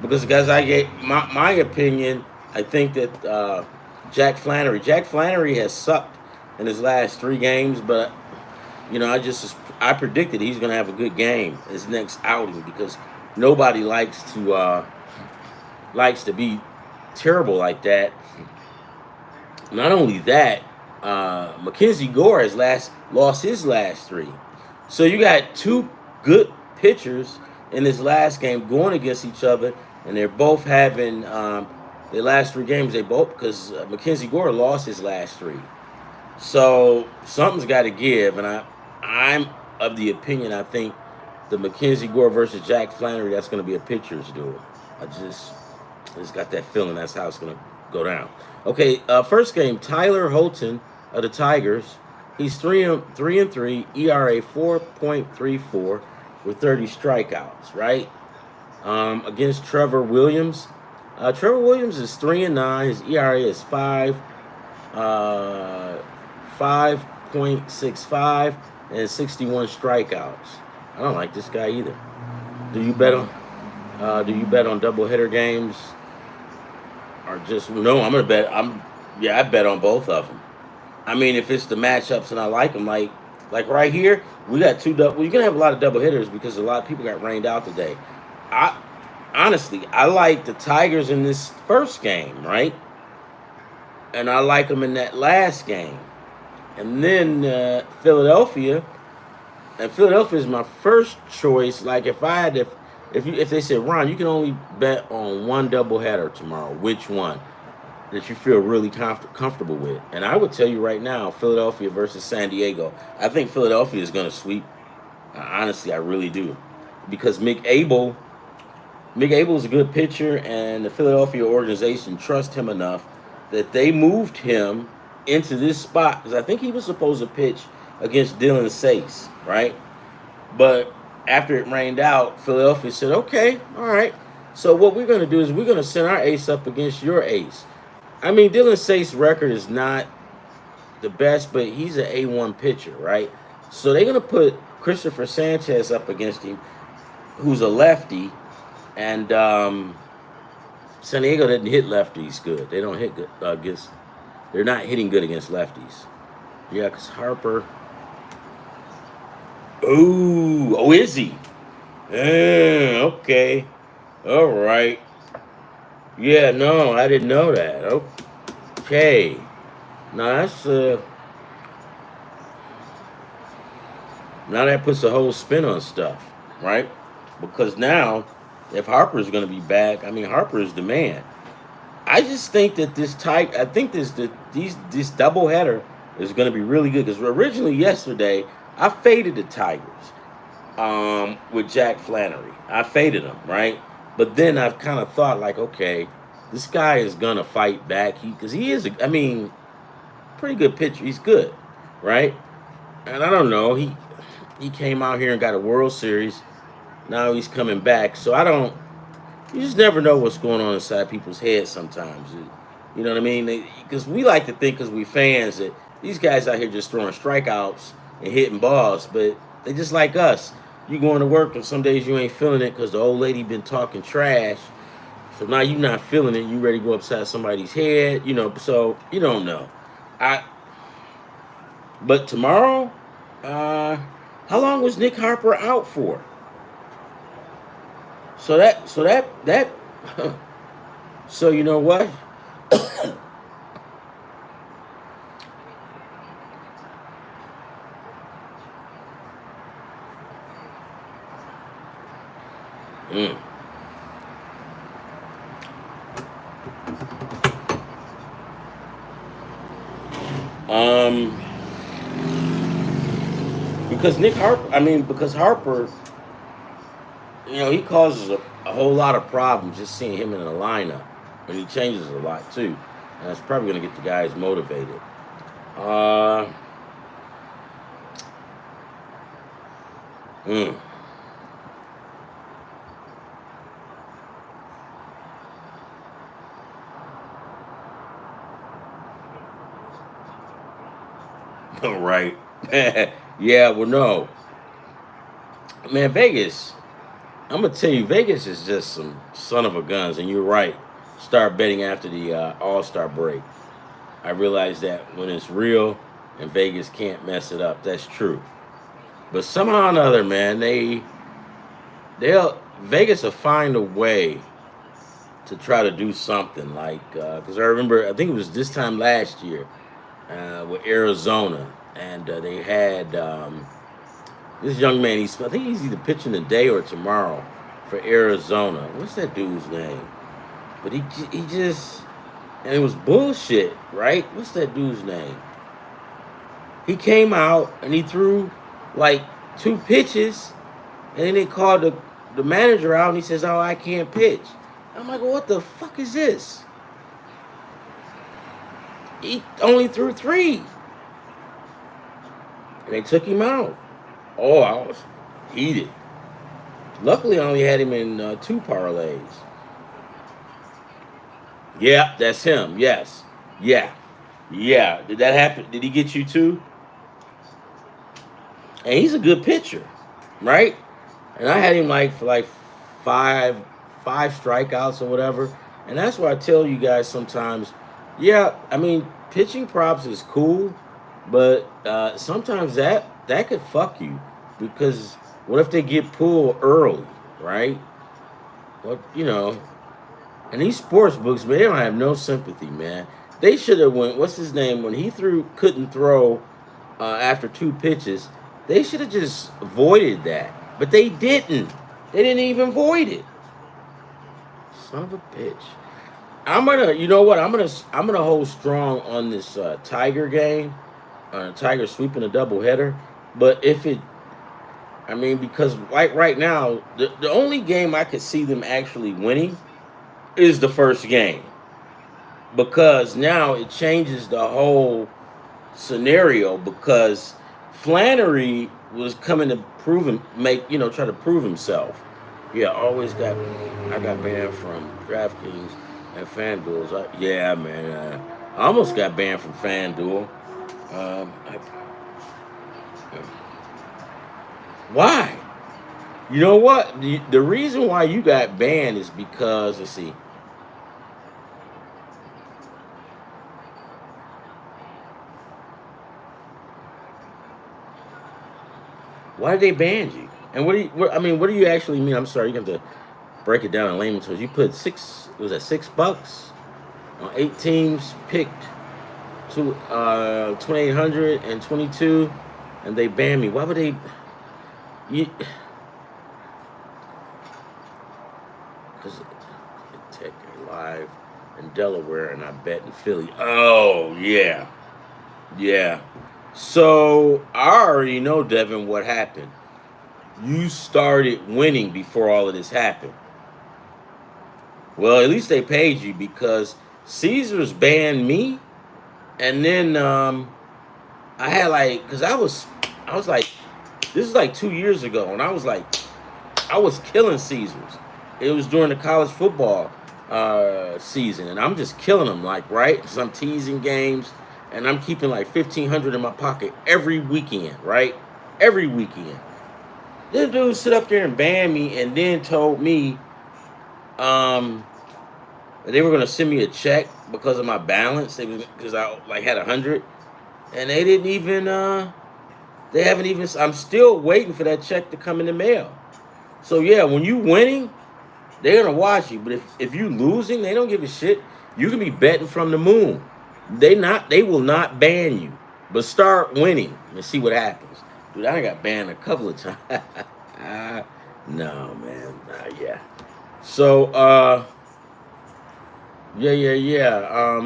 Because guys, I gave my opinion. I think that Jack Flannery has sucked in his last 3 games, but I predicted he's going to have a good game his next outing because nobody likes to be terrible like that. Not only that, Mackenzie Gore has lost his last 3. So you got 2 good pitchers in this last game going against each other, and they're both having their last 3 games. Because Mackenzie Gore lost his last 3. So something's got to give, and I'm of the opinion I think the Mackenzie Gore versus Jack Flannery, that's going to be a pitcher's duel. I just got that feeling that's how it's going to go down. Okay, first game, Tyler Holton of the Tigers. He's 3-3, ERA 4.34 with 30 strikeouts, right? Against Trevor Williams. Trevor Williams is 3-9. His ERA is 5.65 and 61 strikeouts. I don't like this guy either. Do you bet on doubleheader games? Or just no? I'm gonna bet. I bet on both of them. I mean, if it's the matchups and I like them, like right here, we got 2 double. You're gonna have a lot of double hitters because a lot of people got rained out today. Honestly, I like the Tigers in this first game, right? And I like them in that last game. And then Philadelphia. And Philadelphia is my first choice. Like if they said, Ron, you can only bet on one doubleheader tomorrow, which one that you feel really comfortable with? And I would tell you right now, Philadelphia versus San Diego. I think Philadelphia is going to sweep. Honestly, I really do. Because Mick Abel is a good pitcher, and the Philadelphia organization trusts him enough that they moved him into this spot because I think he was supposed to pitch against Dylan Cease, right? But after it rained out, Philadelphia said, okay, all right. So what we're going to do is we're going to send our ace up against your ace. I mean, Dylan Cease's record is not the best, but he's an A1 pitcher, right? So they're going to put Christopher Sanchez up against him, who's a lefty, and San Diego doesn't hit lefties good. They don't hit good against they're not hitting good against lefties. Yeah, because Harper. Ooh, oh, is he? Okay. All right. Yeah, no, I didn't know that. Okay. Now that's now that puts a whole spin on stuff, right? Because now, if Harper's going to be back, I mean Harper is the man. I just think that I think this doubleheader is going to be really good because originally yesterday I faded the Tigers with Jack Flannery. I faded him, right? But then I've kind of thought like, okay, this guy is gonna fight back. Because he is, I mean, pretty good pitcher. He's good, right? And I don't know. He came out here and got a World Series. Now he's coming back. So I don't. You just never know what's going on inside people's heads sometimes. You know what I mean? Because we like to think, because we fans, that these guys out here just throwing strikeouts and hitting balls, but they just like us. You going to work, and some days you ain't feeling it because the old lady been talking trash. So now you not feeling it. You ready to go upside somebody's head. You know, so you don't know. But tomorrow, how long was Nick Harper out for? So that so you know what? mm. Because because Harper, he causes a whole lot of problems just seeing him in the lineup, and he changes a lot too, and that's probably going to get the guys motivated. Mm. All right. Yeah, well, no. Man, Vegas, I'm going to tell you, Vegas is just some son of a guns, and you're right. Start betting after the All-Star break. I realize that when it's real and Vegas can't mess it up, that's true. But somehow or another, man, Vegas will find a way to try to do something. Like, because I remember, I think it was this time last year with Arizona, and they had this young man. I think he's either pitching today or tomorrow for Arizona. What's that dude's name? But he just, and it was bullshit, right? What's that dude's name? He came out and he threw like 2 pitches, and then they called the manager out, and he says, "Oh, I can't pitch." I'm like, well, what the fuck is this? He only threw 3, and they took him out. Oh, I was heated. Luckily, I only had him in 2 parlays. Yeah, that's him. Yes. Yeah. Yeah. Did that happen? Did he get you too? And he's a good pitcher, right? And I had him like for like five strikeouts or whatever. And that's why I tell you guys sometimes, yeah, I mean, pitching props is cool, but sometimes that could fuck you, because what if they get pulled early, right? What and these sports books, man, they don't have no sympathy, man. They should have went. What's his name? When he couldn't throw after 2 pitches, they should have just voided that. But they didn't. They didn't even void it. Son of a bitch. You know what? I'm gonna hold strong on this Tiger game, Tiger sweeping a doubleheader. But because right now, the only game I could see them actually winning is the first game, because now it changes the whole scenario, because Flannery was coming to try to prove himself. Yeah, I got banned from DraftKings and FanDuel. Yeah, man, I almost got banned from FanDuel. Why? You know what? The reason why you got banned is because, let's see. Why did they ban you? And what do you actually mean? I'm sorry, you have to break it down in layman's terms. You put was that $6 on 8 teams picked to 2,800 and 22, and they banned me. Why would they? You because Tech live in Delaware, and I bet in Philly. Oh yeah, yeah. So I already know, Devin, what happened. You started winning before all of this happened. Well, at least they paid you because Caesars banned me, and then I had like, cause I was like, this is like 2 years ago, and I was killing Caesars. It was during the college football season, and I'm just killing them, like right. So I'm teasing games, and I'm keeping like 1,500 in my pocket every weekend, right? Every weekend. This dude sit up there and ban me, and then told me um, they were gonna send me a check because of my balance. They was because I like had 100, and they didn't even. They haven't even. I'm still waiting for that check to come in the mail. So yeah, when you winning, they're gonna watch you. But if you losing, they don't give a shit. You can be betting from the moon. They will not ban you. But start winning and see what happens. Dude, I got banned a couple of times. No, man. Yeah. So yeah.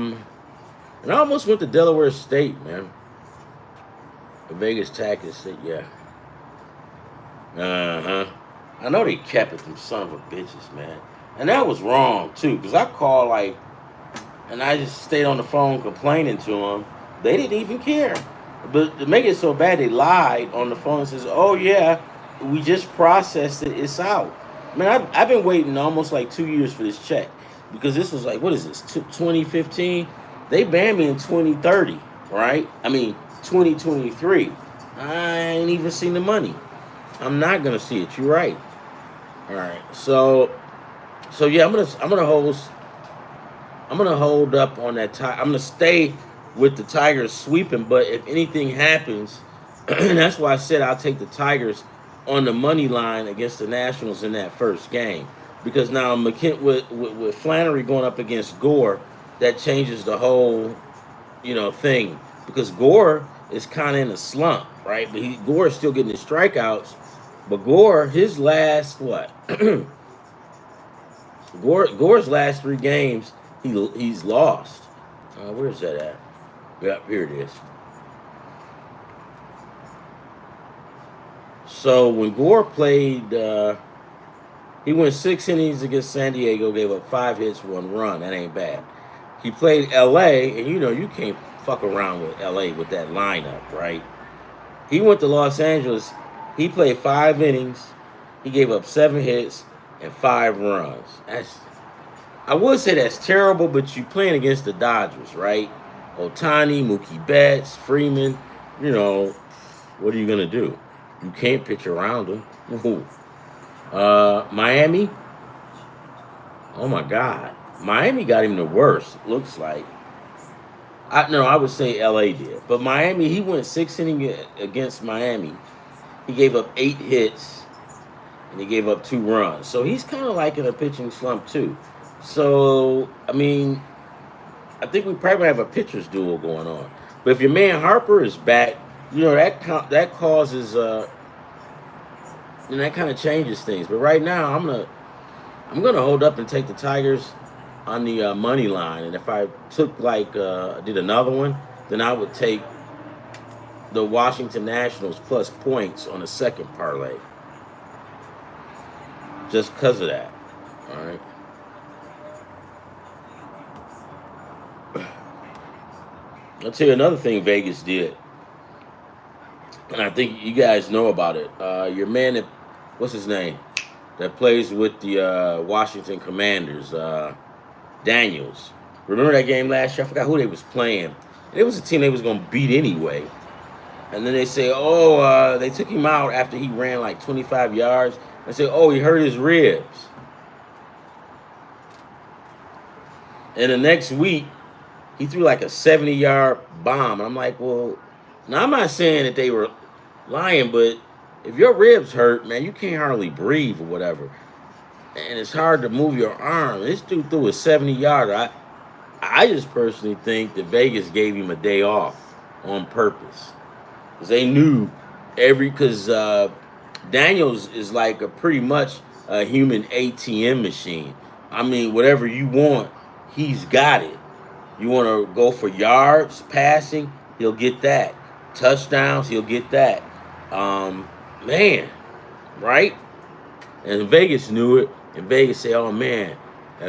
And I almost went to Delaware State, man. The Vegas Tackers State, yeah. Uh-huh. I know they kept it from son of a bitches, man. And that was wrong too, because I called like and I just stayed on the phone complaining to them. They didn't even care. But to make it so bad, they lied on the phone and says, "Oh yeah, we just processed it. It's out." Man, I've been waiting almost like 2 years for this check because this was like, what is this? 2015. They banned me in 2030, right? I mean 2023. I ain't even seen the money. I'm not gonna see it. You're right. All right. So yeah, I'm gonna hold up on that. I'm gonna stay with the Tigers sweeping. But if anything happens, and that's why I said I'll take the Tigers on the money line against the Nationals in that first game. Because now with Flannery going up against Gore, that changes the whole thing. Because Gore is kind of in a slump, right? But Gore is still getting his strikeouts. But Gore, his last what? Gore's last 3 games, he's lost. Where's that at? Yep, here it is. So when Gore played, he went 6 innings against San Diego, gave up 5 hits, 1 run. That ain't bad. He played L.A., and you can't fuck around with L.A. with that lineup, right? He went to Los Angeles. He played 5 innings. He gave up 7 hits and 5 runs. I would say that's terrible, but you playing against the Dodgers, right? Otani, Mookie Betts, Freeman. What are you gonna do? You can't pitch around them. Miami. Oh my God, Miami got him the worst. Looks like. I would say L.A. did, but Miami. He went 6 innings against Miami. He gave up 8 hits, and he gave up 2 runs. So he's kind of like in a pitching slump too. So I mean, I think we probably have a pitcher's duel going on. But if your man Harper is back, that causes that kind of changes things. But right now, I'm gonna hold up and take the Tigers on the money line. And if I took did another one, then I would take the Washington Nationals plus points on a second parlay, just because of that. All right. I'll tell you another thing Vegas did, and I think you guys know about it. Your man, what's his name, that plays with the Washington Commanders, Daniels. Remember that game last year? I forgot who they was playing. It was a team they was going to beat anyway. And then they say, they took him out after he ran like 25 yards. They say, he hurt his ribs. And the next week, he threw like a 70-yard bomb. And I'm like, well, now I'm not saying that they were lying, but if your ribs hurt, man, you can't hardly breathe or whatever, and it's hard to move your arm. This dude threw a 70-yarder. I just personally think that Vegas gave him a day off on purpose because they knew because Daniels is like a pretty much a human ATM machine. I mean, whatever you want, he's got it. You want to go for yards, passing, he'll get that. Touchdowns, he'll get that. Um, man, right? And Vegas knew it. And Vegas said, "Oh man,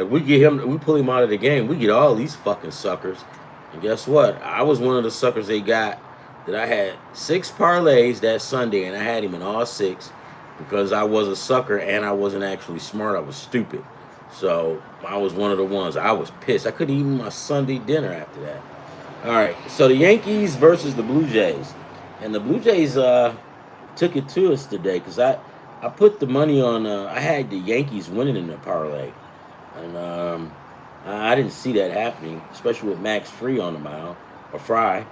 we get him, we pull him out of the game. We get all these fucking suckers." And guess what? I was one of the suckers they got. That I had 6 parlays that Sunday, and I had him in all 6 because I was a sucker and I wasn't actually smart. I was stupid. So I was one of the ones. I was pissed. I couldn't eat my Sunday dinner after that. All right. So the Yankees versus the Blue Jays, and the Blue Jays took it to us today because I put the money on. I had the Yankees winning in the parlay, and I didn't see that happening, especially with Max Free on the mound or Fry,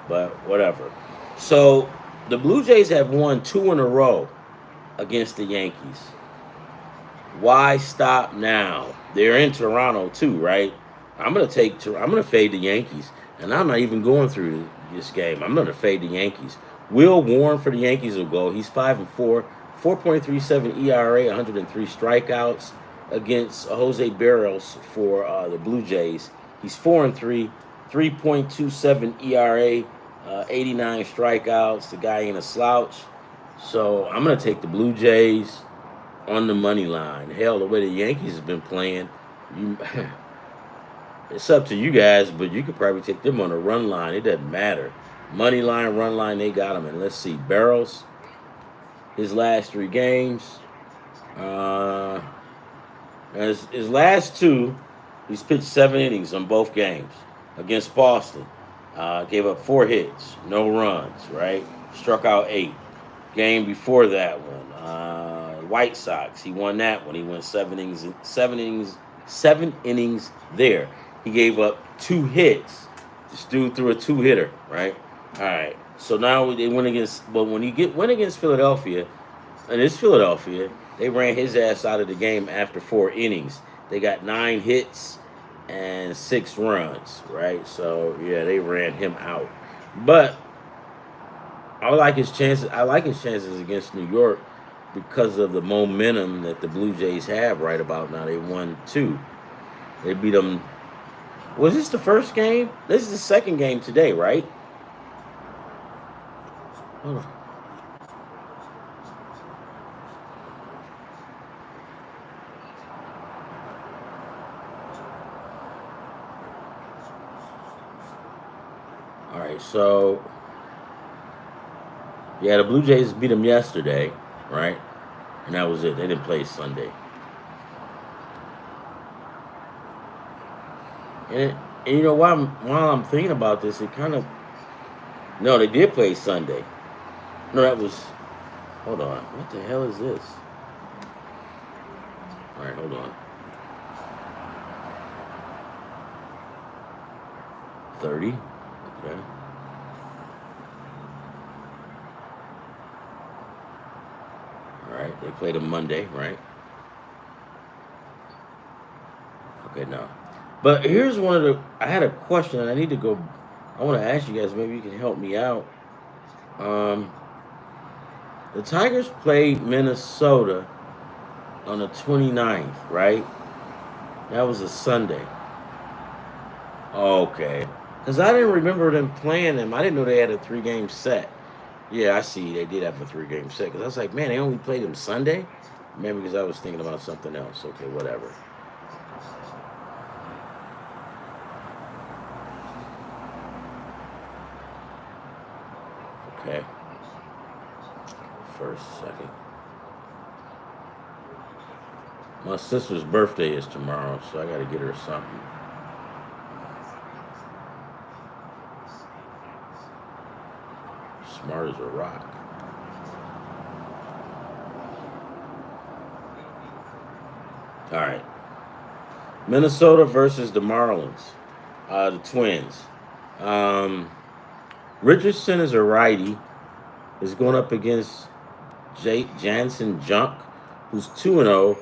but whatever. So the Blue Jays have won 2 in a row against the Yankees. Why stop now? They're in Toronto too, right? I'm gonna fade the Yankees, and I'm not even going through this game. I'm gonna fade the Yankees. Will Warren for the Yankees will go. He's 5-4, 4.37 ERA, 103 strikeouts against Jose Barrios for the Blue Jays. He's 4-3, 3.27 ERA, 89 strikeouts. The guy ain't a slouch. So I'm gonna take the Blue Jays on the money line. Hell, the way the Yankees have been playing, it's up to you guys, but you could probably take them on a run line. It doesn't matter. Money line, run line, they got them. And let's see, Barrels, his last 3 games. His last 2, he's pitched 7 innings on both games against Boston. Gave up 4 hits, no runs, right? Struck out 8. Game before that one, White Sox, he won that one. He went 7 innings there. He gave up 2 hits. This dude threw a 2-hitter, right? All right. So now they went against, but when he went against Philadelphia, and it's Philadelphia, they ran his ass out of the game after 4 innings. They got 9 hits and 6 runs, right? So yeah, they ran him out. But I like his chances. I like his chances against New York because of the momentum that the Blue Jays have right about now. They won 2. They beat them. Was this the first game? This is the second game today, right? Hold on. All right, so yeah, the Blue Jays beat them yesterday, right? And that was it. They didn't play Sunday. And you know, while I'm thinking about this, it kind of no, they did play Sunday. No, that was. Hold on. What the hell is this? All right, hold on. 30. Okay. All right, they played them Monday, right? Okay, no. But here's one of the. I had a question, and I need to go. I want to ask you guys. Maybe you can help me out. The Tigers played Minnesota on the 29th, right? That was a Sunday. Okay. Because I didn't remember them playing them. I didn't know they had a 3-game set. Yeah, I see. They did have a 3-game set. Because I was like, man, they only played them Sunday? Maybe because I was thinking about something else. Okay, whatever. Okay. First, second. My sister's birthday is tomorrow, so I got to get her something. Smart as a rock. All right. Minnesota versus the Marlins. The Twins. Richardson is a righty. Is going up against Jansen Junk, who's 2-0.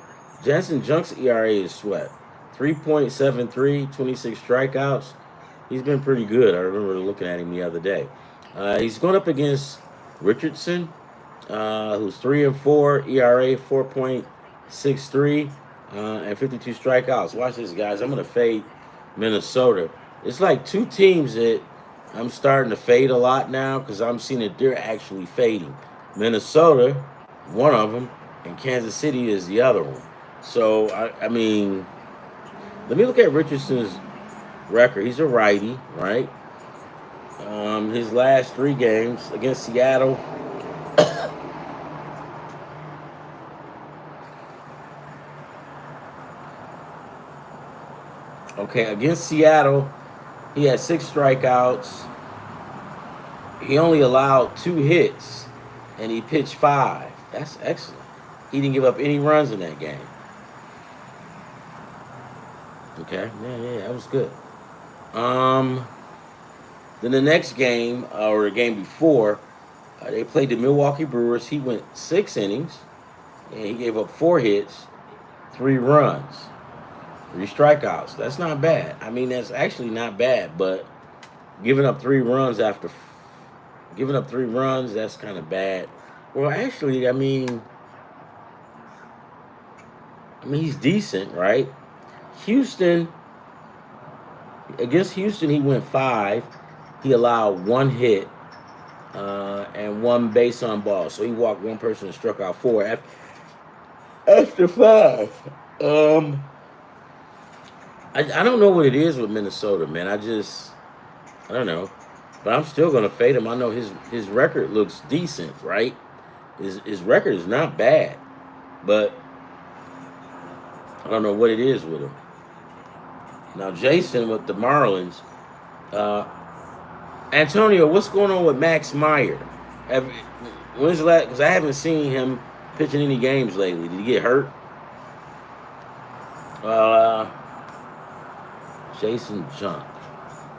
Jansen Junk's ERA is what? 3.73, 26 strikeouts. He's been pretty good. I remember looking at him the other day. He's going up against Richardson, who's 3-4, ERA 4.63, and 52 strikeouts. Watch this, guys. I'm going to fade Minnesota. It's like two teams that I'm starting to fade a lot now because I'm seeing that they're actually fading. Minnesota, one of them, and Kansas City is the other one. So, I mean, let me look at Richardson's record. He's a righty, right? His last three games against Seattle. Okay, against Seattle, he had 6 strikeouts. He only allowed 2 hits, and he pitched 5. That's excellent. He didn't give up any runs in that game. Okay, yeah, that was good. Um, then the next game, or the game before, they played the Milwaukee Brewers. He went 6 innings, and he gave up 4 hits, 3 runs, 3 strikeouts. That's not bad. I mean, that's actually not bad, but giving up 3 runs after giving up 3 runs, that's kind of bad. Well, actually, I mean, he's decent, right? Houston, against Houston, he went 5. He allowed 1 hit and 1 base on ball. So he walked 1 person and struck out 4 after 5. I don't know what it is with Minnesota, man. I don't know. But I'm still gonna fade him. I know his record looks decent, right? His record is not bad, but I don't know what it is with him. Now Jason with the Marlins, uh, Antonio, what's going on with Max Meyer? Have, when's the last? Because I haven't seen him pitching any games lately. Did he get hurt? Uh, Jason Junk.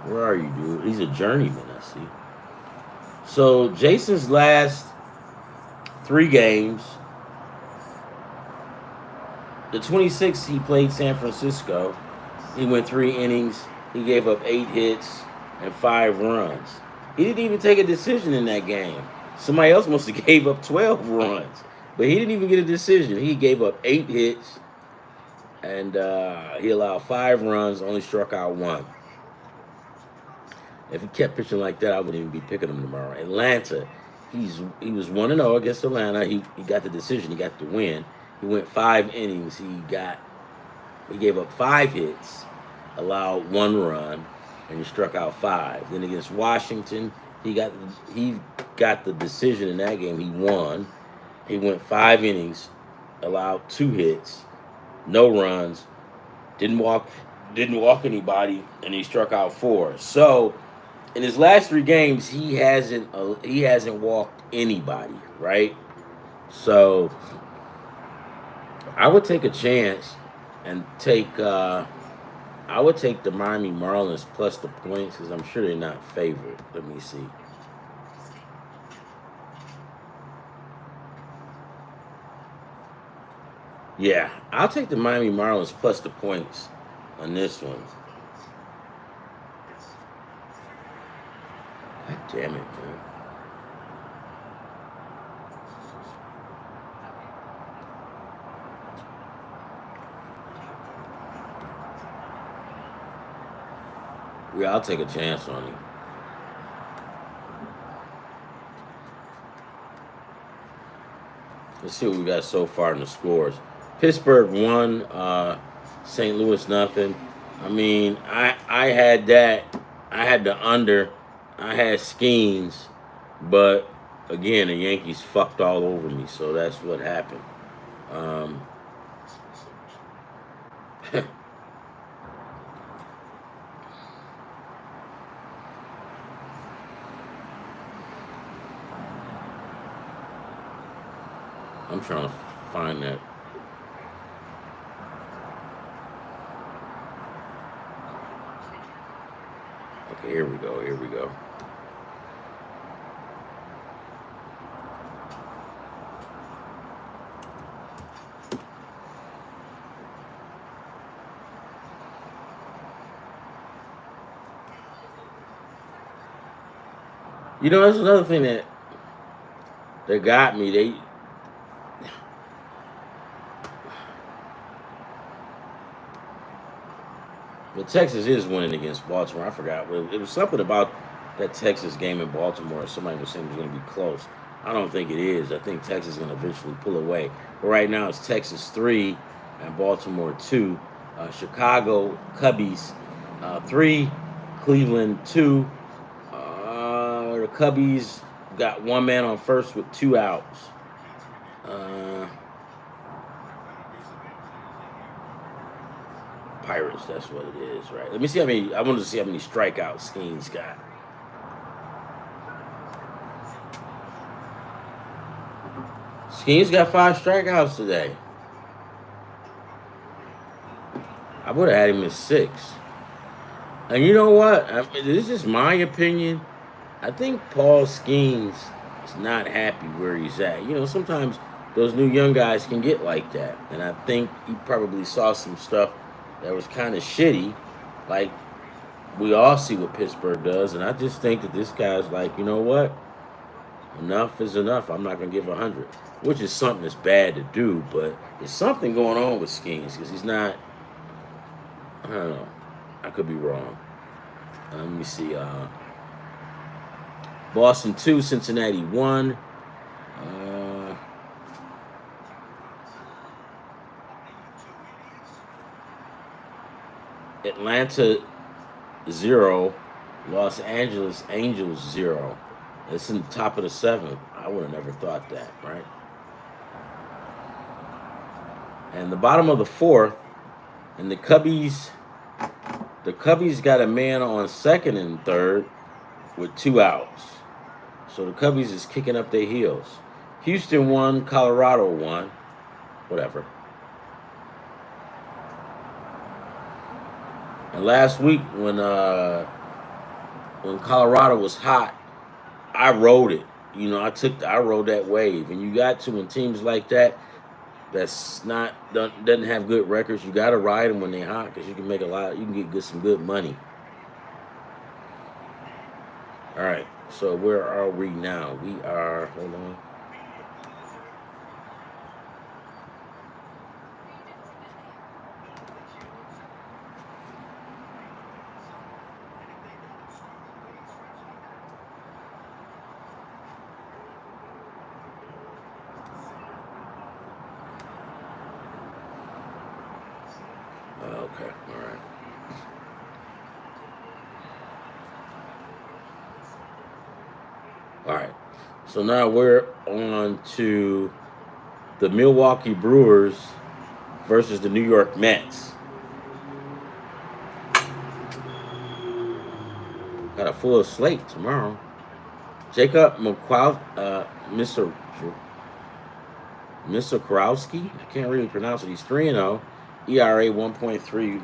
Where are you, dude? He's a journeyman, I see. So Jason's last 3 games, the 26th he played San Francisco. He went 3 innings. He gave up 8 hits and 5 runs. He didn't even take a decision in that game. Somebody else must have gave up 12 runs, but he didn't even get a decision. He gave up 8 hits and he allowed 5 runs. Only struck out 1. If he kept pitching like that, I wouldn't even be picking him tomorrow. Atlanta, he was 1-0 against Atlanta. He got the decision. He got the win. He went 5 innings. He gave up 5 hits, allowed 1 run, and he struck out 5. Then against Washington, he got the decision in that game. He won. He went 5 innings, allowed 2 hits, no runs, didn't walk anybody, and he struck out 4. So in his last 3 games, he hasn't walked anybody, right? So I would take a chance and I would take the Miami Marlins plus the points because I'm sure they're not favored. Let me see. Yeah, I'll take the Miami Marlins plus the points on this one. God damn it, man. Yeah, I'll take a chance on him. Let's see what we got so far in the scores. Pittsburgh won, St. Louis nothing. I mean, I had that. I had the under. I had Skeens, but again, the Yankees fucked all over me, so that's what happened. Um, I'm trying to find that. Okay, here we go. Here we go. You know, that's another thing that got me. The Texas is winning against Baltimore. I forgot. It was something about that Texas game in Baltimore. Somebody was saying it was going to be close. I don't think it is. I think Texas is going to eventually pull away. But right now it's Texas 3 and Baltimore 2. Chicago Cubbies 3, Cleveland 2. The Cubbies got one man on first with 2 outs. Pirates, that's what it is, right? Let me see how many. I wanted to see how many strikeouts Skeens got. Skeens got 5 strikeouts today. I would have had him at 6. And you know what? This is my opinion. I think Paul Skeens is not happy where he's at. You know, sometimes those new young guys can get like that. And I think he probably saw some stuff that was kind of shitty. Like, we all see what Pittsburgh does. And I just think that this guy's like, you know what? Enough is enough. I'm not going to give 100. Which is something that's bad to do. But there's something going on with Skeens because he's not. I don't know. I could be wrong. Let me see. Boston 2, Cincinnati 1. Atlanta 0. Los Angeles Angels 0. It's in the top of the 7th. I would have never thought that, right? And the bottom of the 4th, and the Cubbies got a man on second and third with 2 outs. So the Cubbies is kicking up their heels. Houston won, Colorado won. Whatever. And last week when Colorado was hot, I rode it. You know, I rode that wave. And you got to, when teams like that doesn't have good records, you got to ride them when they're hot because you can make you can get some good money. All right, so where are we now? We are, hold on. Okay, all right. All right. So now we're on to the Milwaukee Brewers versus the New York Mets. Got a full slate tomorrow. Jacob Mr. Karowski. I can't really pronounce it. He's 3-0. ERA 1.3.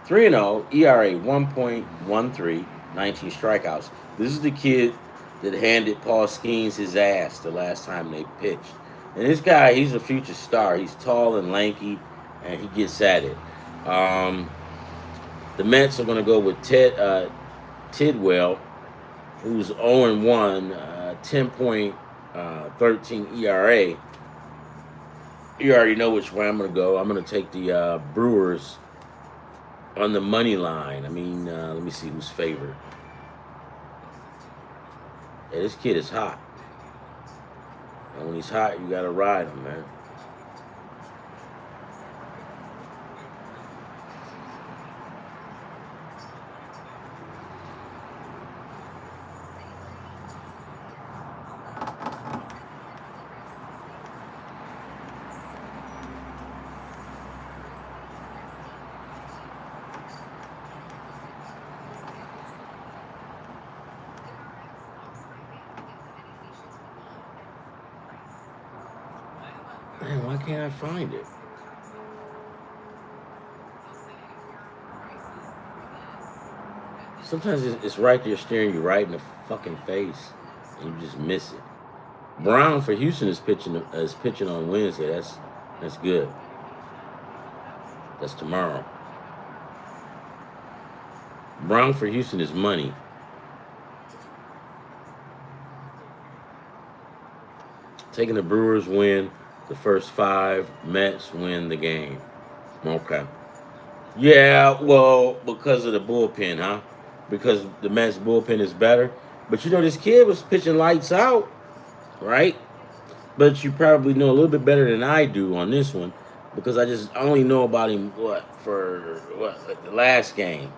3-0. ERA 1.13. 19 strikeouts. This is the kid that handed Paul Skeens his ass the last time they pitched. And this guy, he's a future star. He's tall and lanky, and he gets at it. The Mets are going to go with Tidwell, who's 0-1, 10.13 ERA. You already know which way I'm going to go. I'm going to take the Brewers on the money line. I mean, let me see who's favored. Yeah, this kid is hot. And when he's hot, you got to ride him, man. Man, why can't I find it? Sometimes it's right there staring you right in the fucking face, and you just miss it. Brown for Houston is pitching on Wednesday. That's good. That's tomorrow. Brown for Houston is money. Taking the Brewers win the first 5. Mets win the game. Okay. Yeah, well, because of the bullpen, huh? Because the Mets bullpen is better. But you know, this kid was pitching lights out, right? But you probably know a little bit better than I do on this one because I only know about him like the last game,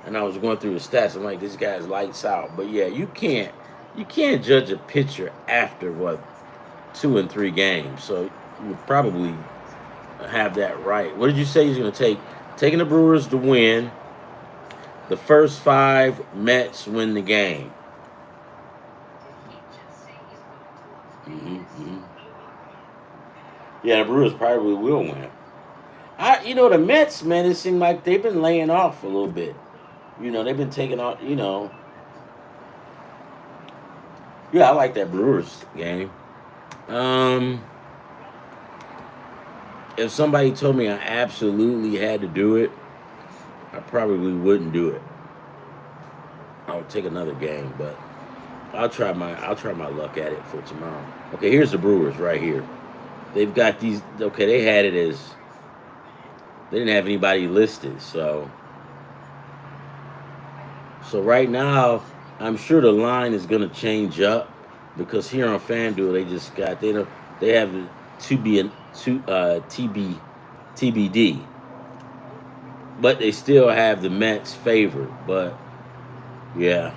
and I was going through the stats. I'm like, this guy's lights out. But yeah, you can't judge a pitcher after 2 and 3 games. So you would probably have that right. What did you say he's going to take? Taking the Brewers to win the first 5. Mets win the game. Mm-hmm. Yeah, the Brewers probably will win. The Mets, man, it seems like they've been laying off a little bit. They've been taking off. Yeah, I like that Brewers game. Um, if somebody told me I absolutely had to do it, I probably wouldn't do it. I would take another game, but I'll try my luck at it for tomorrow. Okay, here's the Brewers right here. They've got these. Okay, they had it as they didn't have anybody listed, so right now I'm sure the line is going to change up because here on FanDuel they have the to be an to TBD, but they still have the Mets favored. But yeah,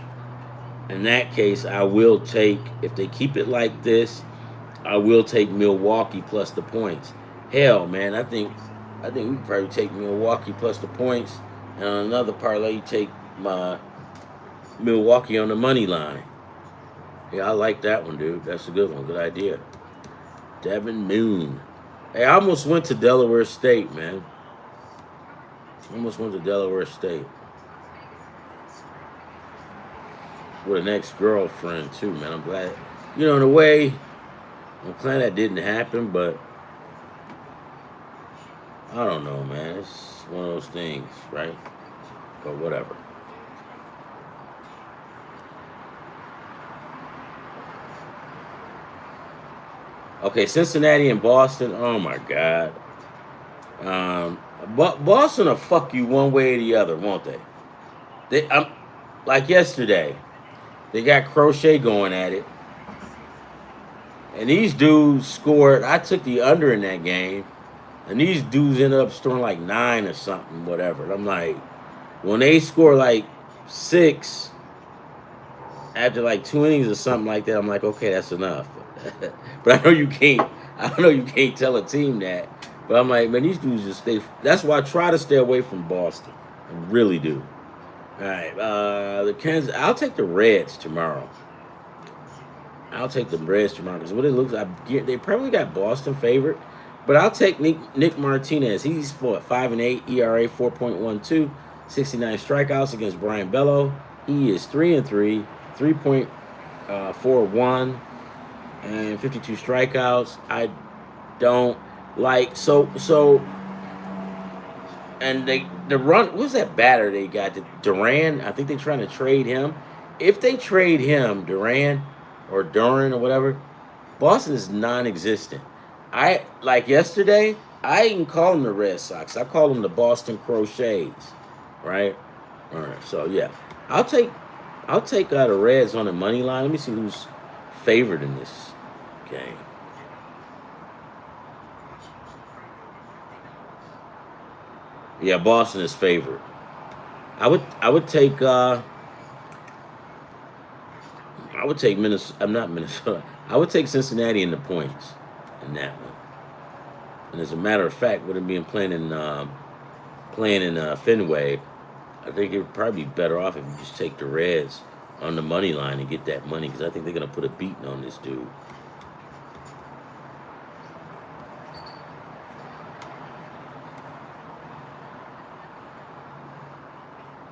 in that case, I will take if they keep it like this. I will take Milwaukee plus the points. Hell, man, I think we could probably take Milwaukee plus the points, and on another parlay, take my Milwaukee on the money line. Yeah, I like that one, dude. That's a good one. Good idea. Devin Moon. Hey, I almost went to Delaware State, man. Almost went to Delaware State with an ex-girlfriend too, man. I'm glad. In a way, I'm glad that didn't happen, but I don't know, man. It's one of those things, right? But whatever. Okay, Cincinnati and Boston. Oh my God. But Boston will fuck you one way or the other, won't they? Like yesterday. They got Crochet going at it, and these dudes scored. I took the under in that game, and these dudes ended up scoring like 9 or something, whatever. And I'm like, when they score like 6 after like 2 innings or something like that, I'm like, okay, that's enough. But I know you can't. I know you can't tell a team that. But I'm like, man, these dudes just stay. That's why I try to stay away from Boston. I really do. All right, the Kansas. I'll take the Reds tomorrow. I'll take the Reds tomorrow because what it looks like, they probably got Boston favored. But I'll take Nick Martinez. He's for 5-8 ERA, 4.12, 69 strikeouts against Brian Bello. He is 3-3, 3.41, and 52 strikeouts. I don't like and the run. What's that batter they got? Duran. I think they're trying to trade him. If they trade him, Duran or whatever, Boston is non-existent. I like yesterday. I didn't call them the Red Sox. I call them the Boston Crochets. Right. All right. So yeah, I'll take the Reds on the money line. Let me see who's favored in this game. Yeah, Boston is favored. I would take Minnesota. I'm not Minnesota. I would take Cincinnati in the points in that one. And as a matter of fact, with it being playing in Fenway, I think it would probably be better off if you just take the Reds on the money line and get that money because I think they're gonna put a beating on this dude.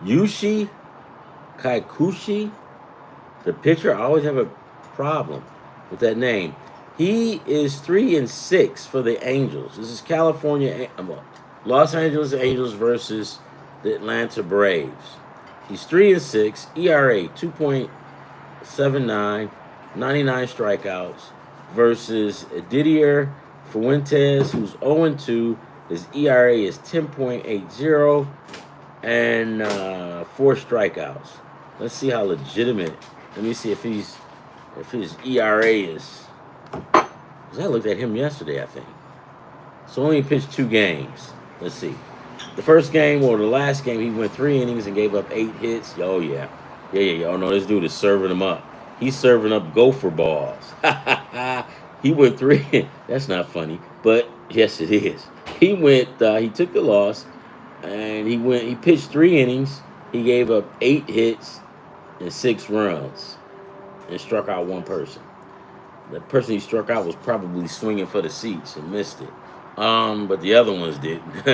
Yushi Kaikushi, the pitcher, I always have a problem with that name. He is 3-6 for the Angels. This is Los Angeles Angels versus the Atlanta Braves. He's 3-6, ERA 2.79, 99 strikeouts, versus Didier Fuentes, who's 0-2. His ERA is 10.80 and 4 strikeouts. Let's see how legitimate. Let me see if his ERA is. Because I looked at him yesterday, I think. So only pitched 2 games. Let's see. The first game or the last game, he went 3 innings and gave up 8 hits. Oh yeah. Oh no, this dude is serving them up. He's serving up gopher balls. He went 3. That's not funny, but yes, it is. He went. He took the loss, and he pitched 3 innings. He gave up 8 hits and 6 runs, and struck out 1 person. The person he struck out was probably swinging for the seats and missed it. But the other ones didn't.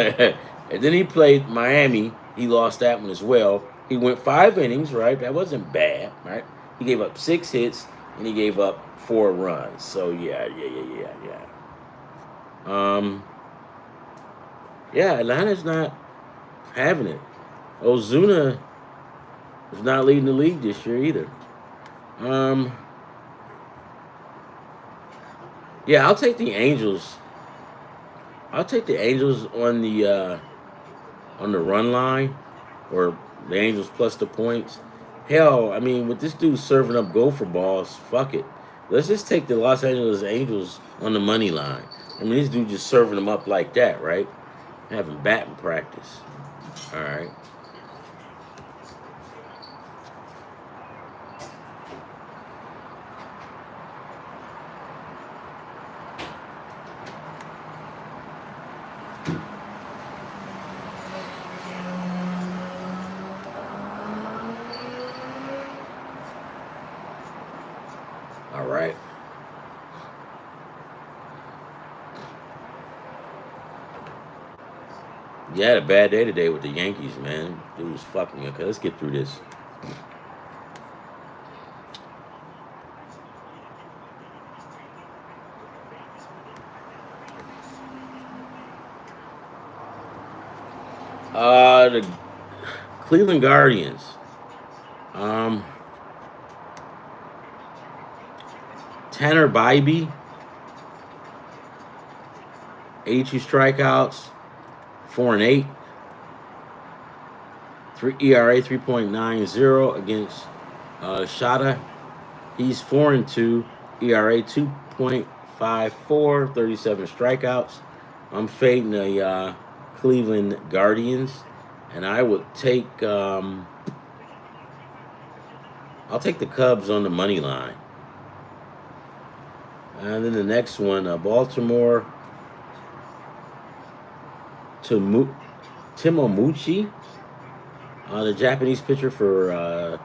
And then he played Miami. He lost that one as well. He went 5 innings, right? That wasn't bad, right? He gave up 6 hits and he gave up 4 runs. So yeah. Atlanta's not having it. Ozuna is not leading the league this year either. I'll take the Angels. I'll take the Angels on the run line, or the Angels plus the points. Hell, I mean, with this dude serving up gopher balls, fuck it. Let's just take the Los Angeles Angels on the money line. I mean, this dude just serving them up like that, right? Having batting practice. All right. All right. You had a bad day today with the Yankees, man. It was fucking. Okay, let's get through this. The Cleveland Guardians. Tanner Bybee, 82 strikeouts, 4-8, 3 ERA 3.90 against Shada. He's 4-2, ERA 2.54, 37 strikeouts. I'm fading the Cleveland Guardians, and I would take. I'll take the Cubs on the money line. And then the next one, Baltimore Timomuchi, the Japanese pitcher for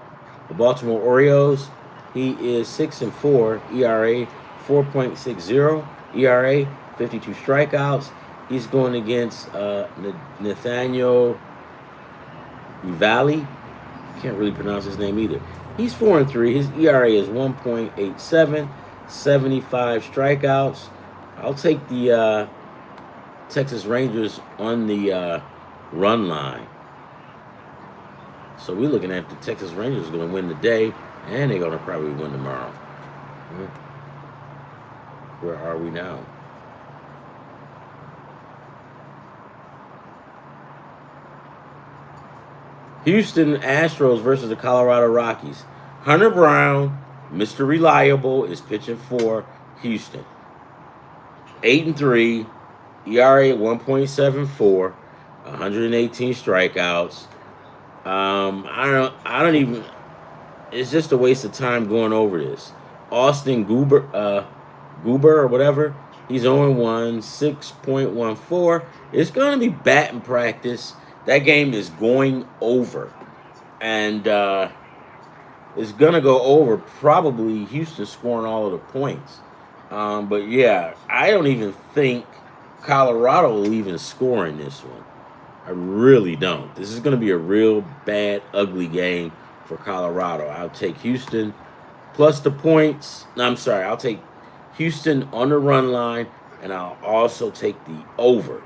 the Baltimore Orioles. He is 6-4, ERA 4.60, ERA 52 strikeouts. He's going against Nathaniel Ivali. Can't really pronounce his name either. He's 4-3. His ERA is 1.87. 75 strikeouts. I'll take the Texas Rangers on the run line. So we're looking at the Texas Rangers going to win today, and they're going to probably win tomorrow. Where are we now? Houston Astros versus the Colorado Rockies. Hunter Brown, Mr. Reliable, is pitching for Houston. 8-3, ERA at 1.74, 118 strikeouts. I don't even. It's just a waste of time going over this. Austin Goober or whatever. He's 0-1, 6.14. It's going to be batting practice. That game is going over, and it's going to go over, probably Houston scoring all of the points. But yeah, I don't even think Colorado will even score in this one. I really don't. This is going to be a real bad, ugly game for Colorado. I'll take Houston plus the points. No, I'm sorry. I'll take Houston on the run line, and I'll also take the over.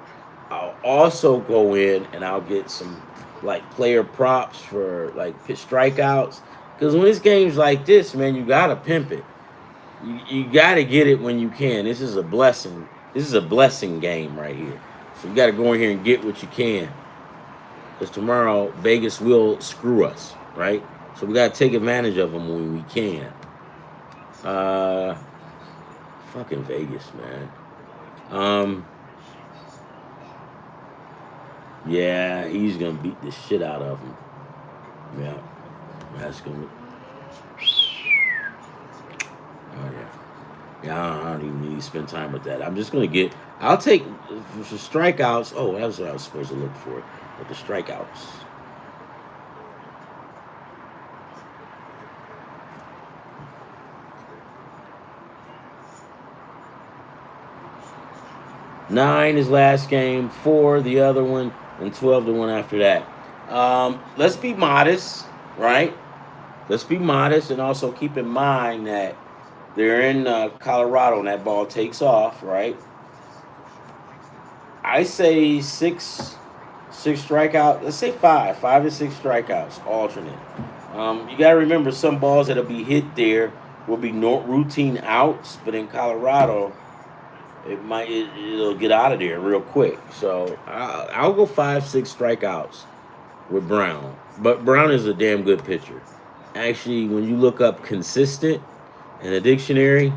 I'll also go in and I'll get some like player props for like pitch strikeouts. Because when it's games like this, man, you got to pimp it. You got to get it when you can. This is a blessing. This is a blessing game right here. So you got to go in here and get what you can. Because tomorrow Vegas will screw us, right? So we got to take advantage of them when we can. Fucking Vegas, man. Yeah, he's gonna beat the shit out of him. Yeah, that's gonna. Oh yeah. Yeah, I don't even need to spend time with that. I'm just gonna get. I'll take for strikeouts. Oh, that was what I was supposed to look for. But the strikeouts. Nine his last game, 4 the other one, and 12 the one after that. Let's be modest, right? Let's be modest, and also keep in mind that they're in Colorado, and that ball takes off, right? I say six strikeout. Let's say five to six strikeouts, alternate. You got to remember some balls that'll be hit there will be no routine outs, but in Colorado, it'll get out of there real quick. So I'll go 5-6 strikeouts with Brown. But Brown is a damn good pitcher. Actually, when you look up consistent in a dictionary,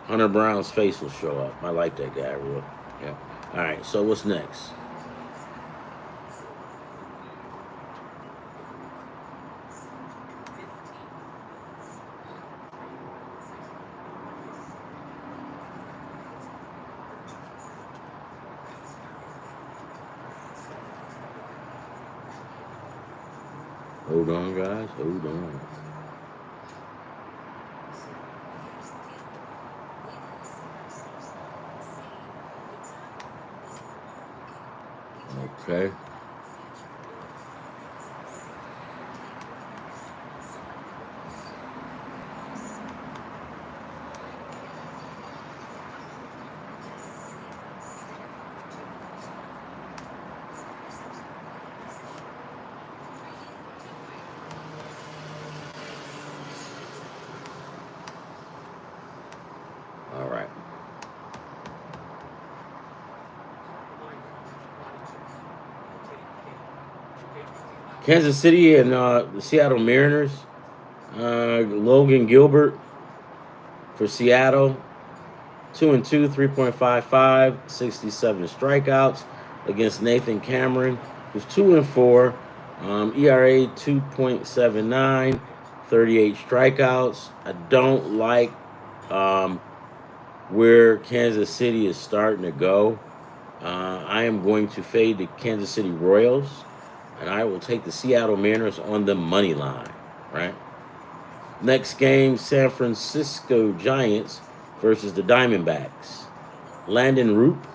Hunter Brown's face will show up. I like that guy real. Yeah. All right. So what's next? Hold on, guys. Hold on. Okay. All right. Kansas City and the Seattle Mariners. Logan Gilbert for Seattle. 2-2, 3.55, 67 strikeouts against Nathan Cameron, who's 2-4. ERA 2.79, 38 strikeouts. I don't like where Kansas City is starting to go. I am going to fade the Kansas City Royals, and I will take the Seattle Mariners on the money line, right? Next game, San Francisco Giants versus the Diamondbacks. Landon Roop,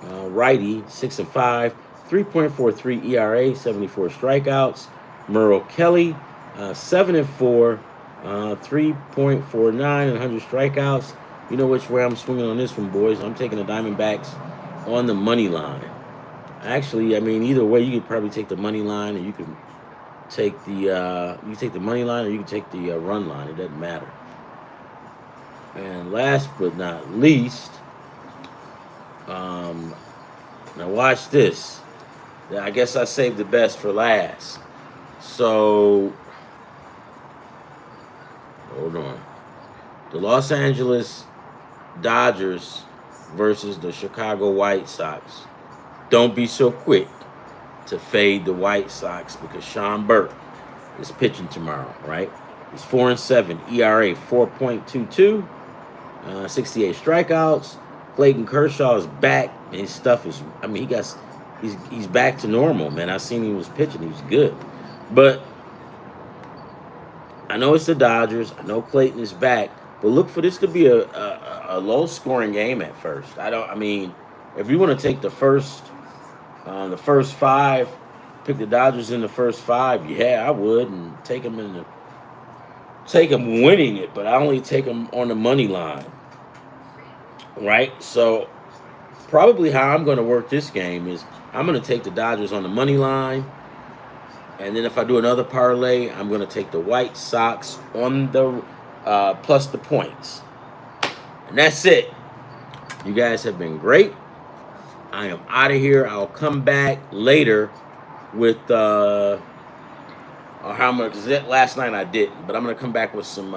righty, 6-5, 3.43 ERA, 74 strikeouts. Merrill Kelly, 7-4, 3.49, 100 strikeouts. You know which way I'm swinging on this one, boys. I'm taking the Diamondbacks on the money line. Actually, I mean, either way, you could probably take the money line, or you can take the money line, or you can take the run line. It doesn't matter. And last but not least, now watch this. I guess I saved the best for last. So hold on. The Los Angeles Dodgers versus the Chicago White Sox. Don't be so quick to fade the White Sox because Sean Burke is pitching tomorrow, right? He's 4-7, ERA 4.22, 68 strikeouts. Clayton Kershaw is back, and his stuff is. I mean, he's back to normal, man. I seen he was pitching; he was good, but I know it's the Dodgers. I know Clayton is back, but look for this to be a low-scoring game at first. I mean, if you want to take the first 5, pick the Dodgers in the first 5. Yeah, I would, and take them winning it. But I only take them on the money line, right? So probably how I'm going to work this game is I'm going to take the Dodgers on the money line. And then if I do another parlay, I'm going to take the White Sox on the plus the points. And that's it. You guys have been great. I am out of here. I'll come back later with how much? Because last night I didn't, but I'm gonna come back with some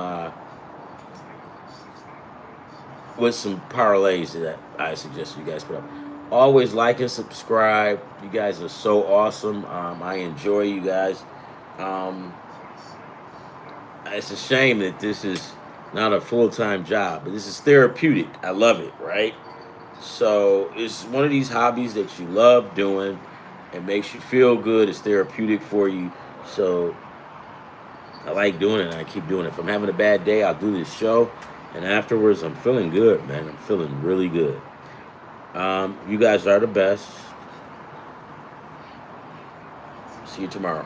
parlays that I suggest you guys put up. Always like and subscribe. You guys are so awesome. I enjoy you guys. It's a shame that this is not a full-time job, but this is therapeutic. I love it, right? So it's one of these hobbies that you love doing. It makes you feel good. It's therapeutic for you. So I like doing it, and I keep doing it. If I'm having a bad day, I'll do this show, and afterwards, I'm feeling good, man. I'm feeling really good. You guys are the best. See you tomorrow.